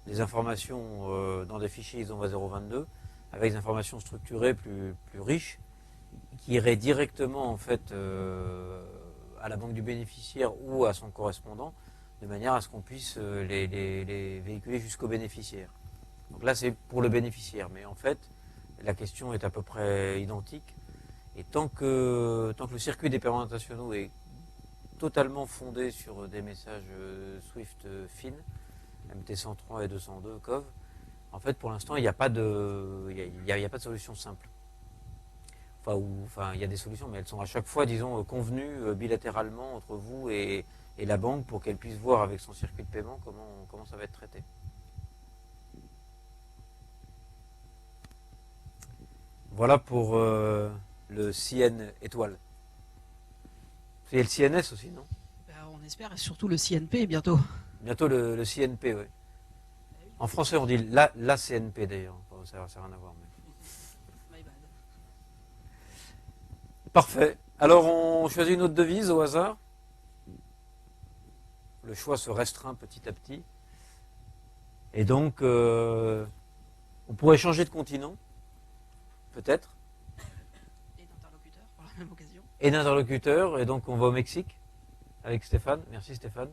des informations dans des fichiers ISO 022 avec des informations structurées plus riches qui iraient directement en fait à la banque du bénéficiaire ou à son correspondant, de manière à ce qu'on puisse les véhiculer jusqu'au bénéficiaire. Donc là, c'est pour le bénéficiaire. Mais en fait, la question est à peu près identique. Et tant que le circuit des paiements internationaux est totalement fondé sur des messages Swift FIN, MT103 et 202 COV, en fait, pour l'instant, il n'y a pas de solution simple. Enfin, il y a des solutions, mais elles sont à chaque fois, disons, convenues bilatéralement entre vous et la banque pour qu'elle puisse voir avec son circuit de paiement comment ça va être traité. Voilà pour le CN étoile. Il y a le CNS aussi, non? On espère, et surtout le CNP bientôt. Bientôt le CNP, oui. En français, on dit la CNP d'ailleurs. Ça n'a rien à voir. Mais... Parfait. Alors, on choisit une autre devise au hasard. Le choix se restreint petit à petit. Et donc, on pourrait changer de continent. Peut-être. Et d'interlocuteur, pour la même occasion. Et d'interlocuteur. Et donc, on va au Mexique avec Stéphane. Merci Stéphane.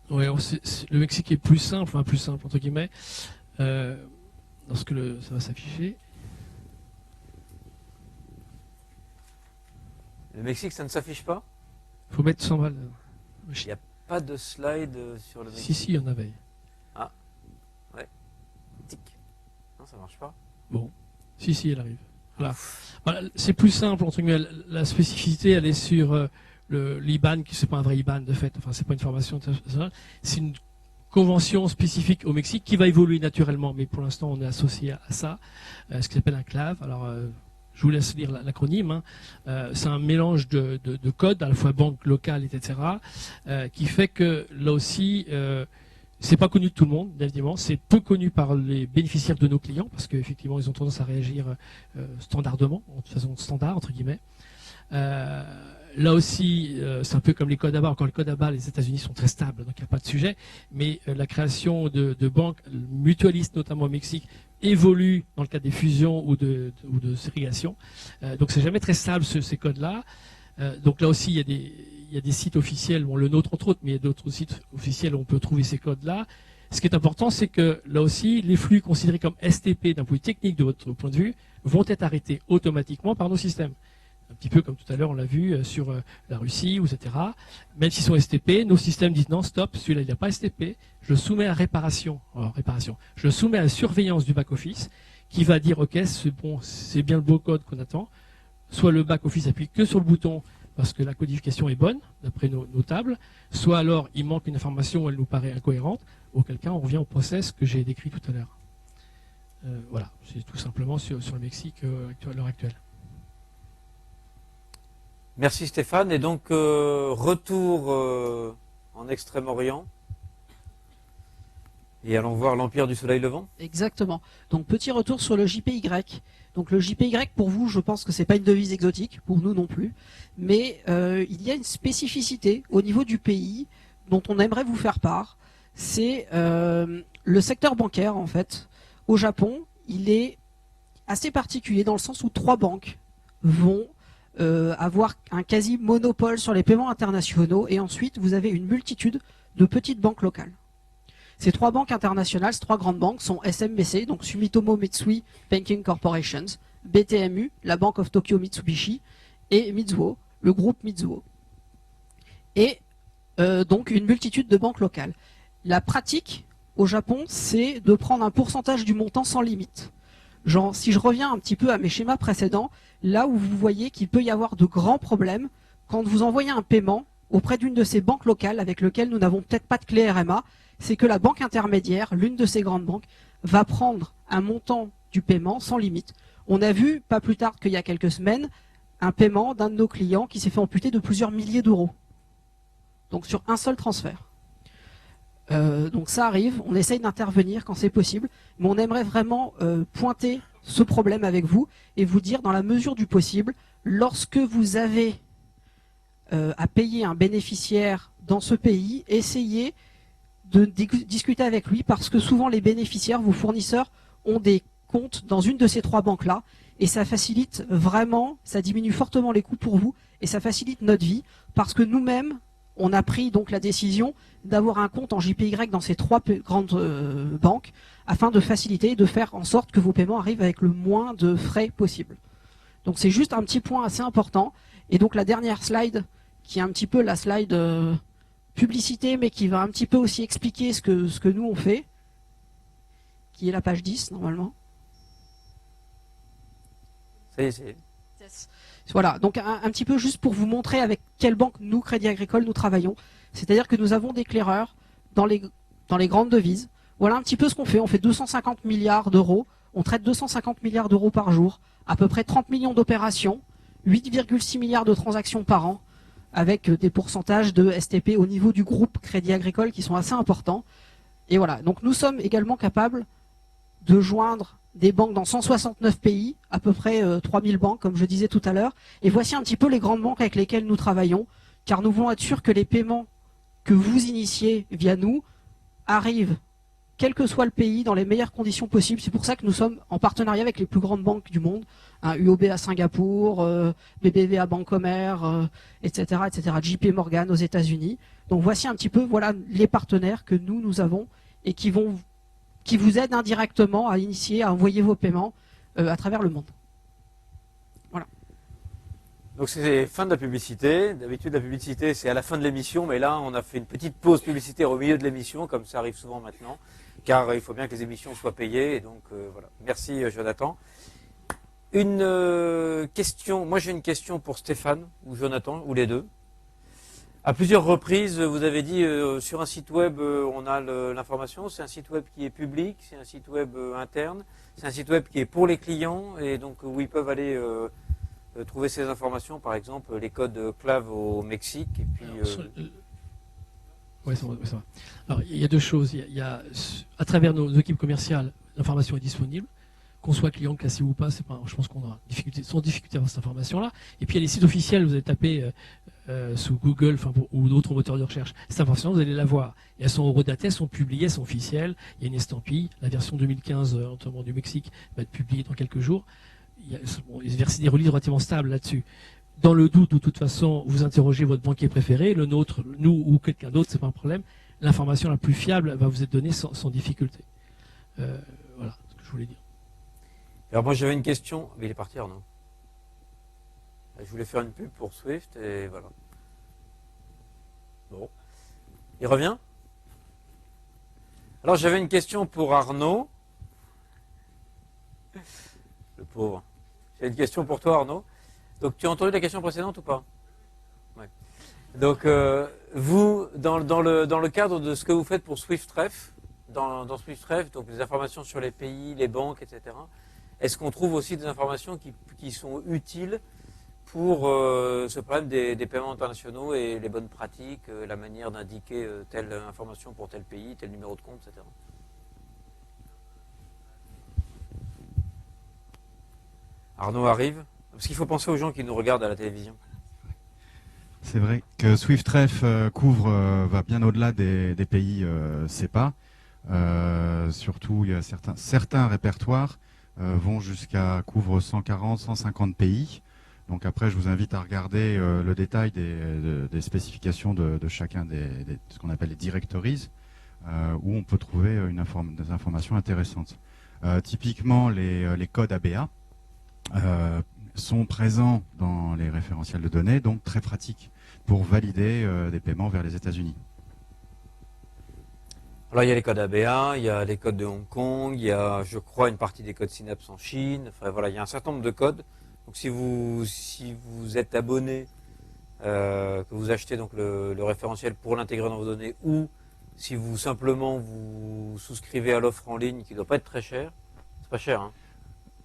Ouais, le Mexique est plus simple, enfin plus simple entre guillemets, lorsque ça va s'afficher. Le Mexique, ça ne s'affiche pas? Il faut mettre 100 balles. Il n'y a pas de slide sur le Mexique. Si, il y en avait. Ah, ouais. Tic. Non, ça marche pas. Bon, si, elle arrive. Voilà, c'est plus simple entre guillemets. La spécificité, elle est sur l'IBAN, qui c'est pas un vrai IBAN de fait. Enfin, c'est pas une formation internationale. C'est une convention spécifique au Mexique qui va évoluer naturellement, mais pour l'instant, on est associé à ça, ce qui s'appelle un CLAV. Alors, je vous laisse lire l'acronyme. C'est un mélange de codes, à la fois banque locale, etc., qui fait que là aussi, c'est pas connu de tout le monde, évidemment. C'est peu connu par les bénéficiaires de nos clients, parce qu'effectivement, ils ont tendance à réagir standardement, de façon standard, entre guillemets. Là aussi, c'est un peu comme les codes ABA. Encore les codes ABA, les États-Unis sont très stables, donc il n'y a pas de sujet. Mais la création de banques mutualistes, notamment au Mexique, évolue dans le cadre des fusions ou de ségrégation. Donc c'est jamais très stable ces codes-là. Donc là aussi, il y a des sites officiels, bon, le nôtre entre autres, mais il y a d'autres sites officiels où on peut trouver ces codes-là. Ce qui est important, c'est que là aussi, les flux considérés comme STP d'un point de vue technique de votre point de vue vont être arrêtés automatiquement par nos systèmes. Un petit peu comme tout à l'heure, on l'a vu sur la Russie, etc. Même s'ils sont STP, nos systèmes disent non, stop, celui-là il n'a pas STP, je le soumets à réparation. Je le soumets à la surveillance du back-office qui va dire ok, c'est bon, c'est bien le beau code qu'on attend. Soit le back-office appuie que sur le bouton parce que la codification est bonne, d'après nos tables, soit alors il manque une information où elle nous paraît incohérente, auquel cas on revient au process que j'ai décrit tout à l'heure. Voilà, c'est tout simplement sur le Mexique à l'heure actuelle. Merci Stéphane. Et donc, retour en Extrême-Orient. Et allons voir l'Empire du Soleil Levant. Exactement. Donc, petit retour sur le JPY. Donc, le JPY, pour vous, je pense que c'est pas une devise exotique, pour nous non plus. Mais il y a une spécificité au niveau du pays dont on aimerait vous faire part. C'est le secteur bancaire, en fait. Au Japon, il est assez particulier dans le sens où 3 banques vont avoir un quasi monopole sur les paiements internationaux, et ensuite vous avez une multitude de petites banques locales. Ces 3 banques internationales, ces 3 grandes banques sont SMBC, donc Sumitomo Mitsui Banking Corporations, BTMU, la Bank of Tokyo Mitsubishi, et Mizuho, le groupe Mizuho. Et donc une multitude de banques locales. La pratique au Japon, c'est de prendre un pourcentage du montant sans limite. Genre, si je reviens un petit peu à mes schémas précédents, là où vous voyez qu'il peut y avoir de grands problèmes, quand vous envoyez un paiement auprès d'une de ces banques locales avec lesquelles nous n'avons peut-être pas de clé RMA, c'est que la banque intermédiaire, l'une de ces grandes banques, va prendre un montant du paiement sans limite. On a vu, pas plus tard qu'il y a quelques semaines, un paiement d'un de nos clients qui s'est fait amputer de plusieurs milliers d'euros. Donc sur un seul transfert. Donc ça arrive, on essaye d'intervenir quand c'est possible, mais on aimerait vraiment pointer ce problème avec vous et vous dire dans la mesure du possible, lorsque vous avez à payer un bénéficiaire dans ce pays, essayez de discuter avec lui parce que souvent les bénéficiaires, vos fournisseurs, ont des comptes dans une de ces 3 banques-là et ça facilite vraiment, ça diminue fortement les coûts pour vous et ça facilite notre vie parce que nous-mêmes, on a pris donc la décision d'avoir un compte en JPY dans ces 3 grandes banques afin de faciliter et de faire en sorte que vos paiements arrivent avec le moins de frais possible. Donc c'est juste un petit point assez important. Et donc la dernière slide, qui est un petit peu la slide publicité, mais qui va un petit peu aussi expliquer ce que nous on fait, qui est la page 10 normalement. Ça y est, c'est... Yes. Voilà, donc un petit peu juste pour vous montrer avec quelle banque nous, Crédit Agricole, nous travaillons. C'est-à-dire que nous avons des claireurs dans les grandes devises. Voilà un petit peu ce qu'on fait. On fait 250 milliards d'euros. On traite 250 milliards d'euros par jour, à peu près 30 millions d'opérations, 8,6 milliards de transactions par an, avec des pourcentages de STP au niveau du groupe Crédit Agricole qui sont assez importants. Et voilà, donc nous sommes également capables de joindre des banques dans 169 pays, à peu près 3000 banques, comme je disais tout à l'heure. Et voici un petit peu les grandes banques avec lesquelles nous travaillons, car nous voulons être sûrs que les paiements que vous initiez via nous arrivent, quel que soit le pays, dans les meilleures conditions possibles. C'est pour ça que nous sommes en partenariat avec les plus grandes banques du monde, UOB à Singapour, BBVA Bancomer, etc., etc., JP Morgan aux États-Unis. Donc voici un petit peu voilà, les partenaires que nous avons et qui vous aident indirectement à initier, à envoyer vos paiements à travers le monde. Voilà. Donc c'est fin de la publicité. D'habitude la publicité c'est à la fin de l'émission, mais là on a fait une petite pause publicitaire au milieu de l'émission, comme ça arrive souvent maintenant, car il faut bien que les émissions soient payées. Et donc voilà. Merci Jonathan. Une question, moi j'ai une question pour Stéphane ou Jonathan, ou les deux. À plusieurs reprises, vous avez dit sur un site web, on a l'information. C'est un site web qui est public, c'est un site web interne, c'est un site web qui est pour les clients et donc où ils peuvent aller trouver ces informations, par exemple les codes CLAV au Mexique. Et puis, ouais, ça va. Alors il y a deux choses. Il y a à travers nos équipes commerciales, l'information est disponible. Qu'on soit client, classé ou pas, c'est pas. Je pense qu'on a sans difficulté à avoir cette information-là. Et puis il y a les sites officiels. Vous allez taper sous Google ou d'autres moteurs de recherche. Cette information, vous allez la voir. Et elles sont horodatées, elles sont publiées, elles sont officielles. Il y a une estampille. La version 2015, notamment du Mexique, va être publiée dans quelques jours. Il y a des releases relativement stables là-dessus. Dans le doute, de toute façon, vous interrogez votre banquier préféré, le nôtre, nous ou quelqu'un d'autre, c'est pas un problème. L'information la plus fiable va vous être donnée sans difficulté. Voilà ce que je voulais dire. Alors moi j'avais une question, mais il est parti Arnaud. Je voulais faire une pub pour Swift et voilà. Bon. Il revient? Alors j'avais une question pour Arnaud. Le pauvre. J'ai une question pour toi Arnaud. Donc tu as entendu la question précédente ou pas? Ouais. Donc vous, dans le cadre de ce que vous faites pour SwiftRef, dans SwiftRef, donc les informations sur les pays, les banques, etc., est-ce qu'on trouve aussi des informations qui sont utiles pour ce problème des paiements internationaux et les bonnes pratiques, la manière d'indiquer telle information pour tel pays, tel numéro de compte, etc. Arnaud arrive. Parce qu'il faut penser aux gens qui nous regardent à la télévision. C'est vrai que SwiftRef va bien au-delà des pays CEPA. Surtout, il y a certains répertoires vont couvrent 140, 150 pays. Donc après, je vous invite à regarder le détail des spécifications de chacun de ce qu'on appelle les directories, où on peut trouver des informations intéressantes. Typiquement, les codes ABA sont présents dans les référentiels de données, donc très pratiques pour valider des paiements vers les États-Unis. Alors il y a les codes ABA, il y a les codes de Hong Kong, il y a, je crois, une partie des codes Synapse en Chine. Enfin voilà, il y a un certain nombre de codes. Donc si vous êtes abonné, que vous achetez donc le référentiel pour l'intégrer dans vos données, ou si vous simplement vous souscrivez à l'offre en ligne qui ne doit pas être très chère, c'est pas cher, hein.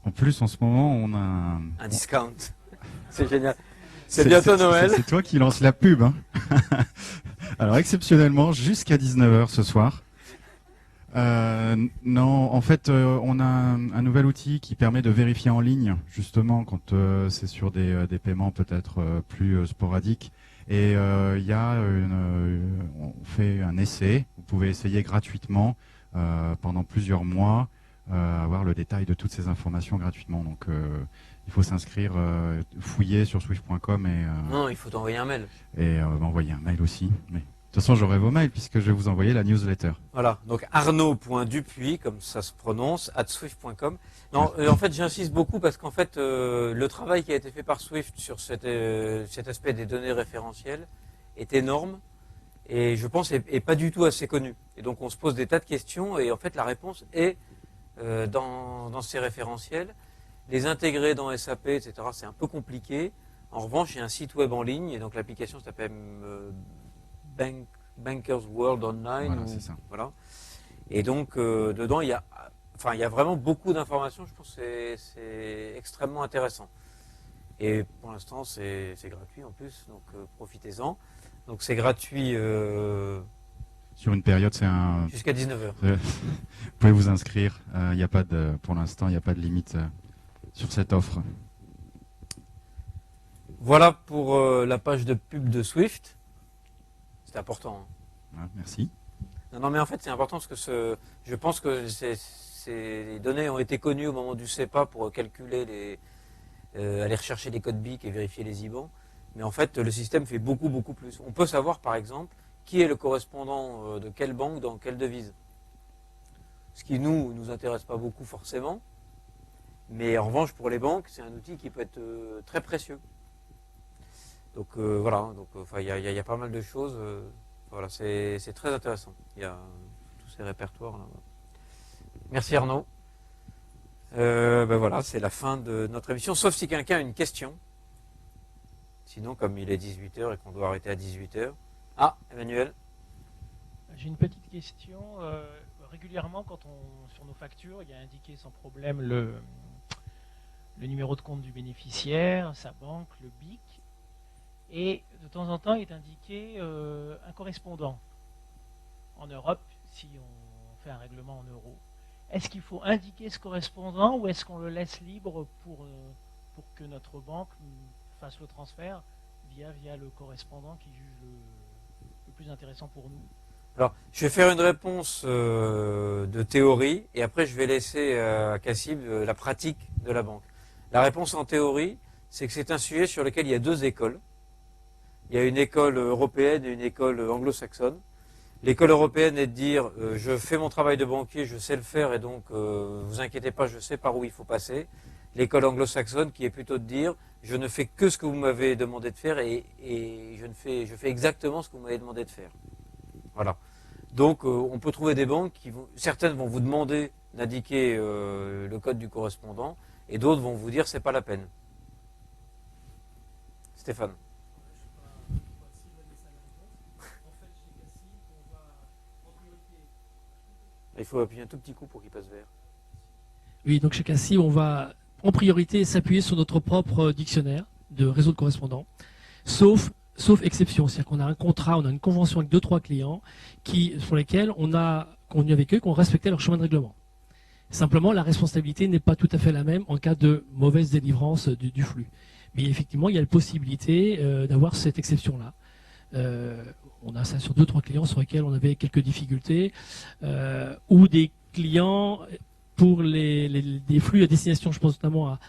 En plus, en ce moment, on a un discount. C'est génial. C'est bientôt Noël. C'est toi qui lance la pub, hein. Alors exceptionnellement, jusqu'à 19h ce soir. Non, en fait, on a un nouvel outil qui permet de vérifier en ligne, justement, quand c'est sur des paiements peut-être plus sporadiques. Et on fait un essai. Vous pouvez essayer gratuitement pendant plusieurs mois avoir le détail de toutes ces informations gratuitement. Donc il faut s'inscrire, fouiller sur swift.com et Non, il faut t'envoyer un mail. m'envoyer un mail aussi. Mais de toute façon, j'aurai vos mails puisque je vais vous envoyer la newsletter. Voilà, donc arnaud.dupuis, comme ça se prononce, @swift.com. Non, en fait, j'insiste beaucoup parce qu'en fait, le travail qui a été fait par Swift sur cet aspect des données référentielles est énorme et je pense est pas du tout assez connu. Et donc, on se pose des tas de questions et en fait, la réponse est dans ces référentiels. Les intégrer dans SAP, etc., c'est un peu compliqué. En revanche, il y a un site web en ligne et donc l'application s'appelle Bankers World Online. Voilà, c'est ça. Voilà. Et donc, dedans, il y a vraiment beaucoup d'informations. Je pense que c'est extrêmement intéressant. Et pour l'instant, c'est gratuit en plus, donc profitez-en. Donc, c'est gratuit Sur une période, c'est un... jusqu'à 19h. Vous pouvez vous inscrire. Y a pas de, pour l'instant, il n'y a pas de limite sur cette offre. Voilà pour la page de pub de Swift. C'est important. Hein. Ouais, merci. Non, mais en fait, c'est important parce que je pense que ces données ont été connues au moment du CEPA pour calculer aller rechercher les codes BIC et vérifier les IBAN. Mais en fait, le système fait beaucoup, beaucoup plus. On peut savoir, par exemple, qui est le correspondant de quelle banque dans quelle devise. Ce qui, nous intéresse pas beaucoup forcément. Mais en revanche, pour les banques, c'est un outil qui peut être très précieux. Donc voilà, il y a pas mal de choses. Voilà, c'est très intéressant. Il y a tous ces répertoires là. Merci Arnaud. Voilà, c'est la fin de notre émission, sauf si quelqu'un a une question. Sinon, comme il est 18h et qu'on doit arrêter à 18h. Ah, Emmanuel. J'ai une petite question. Régulièrement, sur nos factures, il y a indiqué sans problème le numéro de compte du bénéficiaire, sa banque, le BIC. Et de temps en temps, il est indiqué un correspondant. En Europe, si on fait un règlement en euros. Est-ce qu'il faut indiquer ce correspondant ou est-ce qu'on le laisse libre pour que notre banque fasse le transfert via le correspondant qui juge le plus intéressant pour nous? Alors, je vais faire une réponse de théorie et après je vais laisser à Cassib la pratique de la banque. La réponse en théorie, c'est que c'est un sujet sur lequel il y a deux écoles. Il y a une école européenne et une école anglo-saxonne. L'école européenne est de dire je fais mon travail de banquier, je sais le faire et donc vous inquiétez pas, je sais par où il faut passer. L'école anglo-saxonne qui est plutôt de dire je ne fais que ce que vous m'avez demandé de faire et je fais exactement ce que vous m'avez demandé de faire. Voilà. Donc on peut trouver des banques certaines vont vous demander d'indiquer le code du correspondant et d'autres vont vous dire c'est pas la peine. Stéphane. Il faut appuyer un tout petit coup pour qu'il passe vert. Oui, donc chez Cassis, on va en priorité s'appuyer sur notre propre dictionnaire de réseau de correspondants, sauf exception. C'est-à-dire qu'on a un contrat, on a une convention avec 2-3 clients sur lesquels on a convenu avec eux qu'on respectait leur chemin de règlement. Simplement, la responsabilité n'est pas tout à fait la même en cas de mauvaise délivrance du flux. Mais effectivement, il y a la possibilité d'avoir cette exception-là. On a ça sur 2-3 clients sur lesquels on avait quelques difficultés, ou des clients pour des flux à destination, je pense notamment à...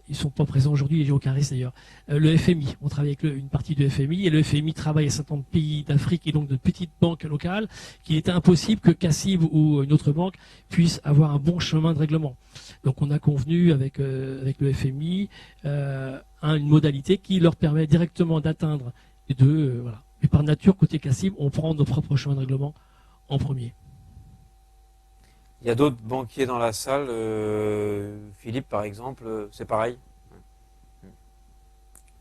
Ils ne sont pas présents aujourd'hui, j'ai aucun risque d'ailleurs. Le FMI, on travaille avec une partie du FMI, et le FMI travaille à certains pays d'Afrique et donc de petites banques locales, qu'il était impossible que Cassib ou une autre banque puisse avoir un bon chemin de règlement. Donc on a convenu avec le FMI une modalité qui leur permet directement d'atteindre voilà. Mais par nature, côté Cassib, on prend nos propres chemins de règlement en premier. Il y a d'autres banquiers dans la salle. Philippe, par exemple, c'est pareil.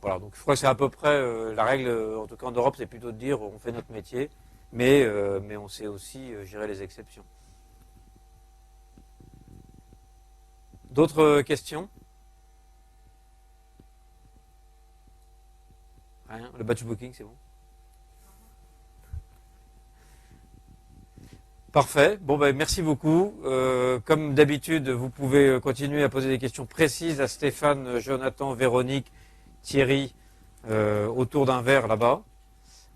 Voilà, donc je crois que c'est à peu près la règle, en tout cas en Europe, c'est plutôt de dire on fait notre métier, mais on sait aussi gérer les exceptions. D'autres questions? Rien. Le batch booking, c'est bon? Parfait. Bon, merci beaucoup. Comme d'habitude, vous pouvez continuer à poser des questions précises à Stéphane, Jonathan, Véronique, Thierry autour d'un verre là-bas.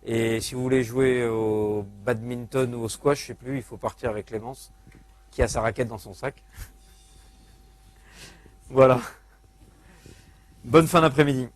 Et si vous voulez jouer au badminton ou au squash, je ne sais plus, il faut partir avec Clémence. qui a sa raquette dans son sac. Voilà. Bonne fin d'après-midi.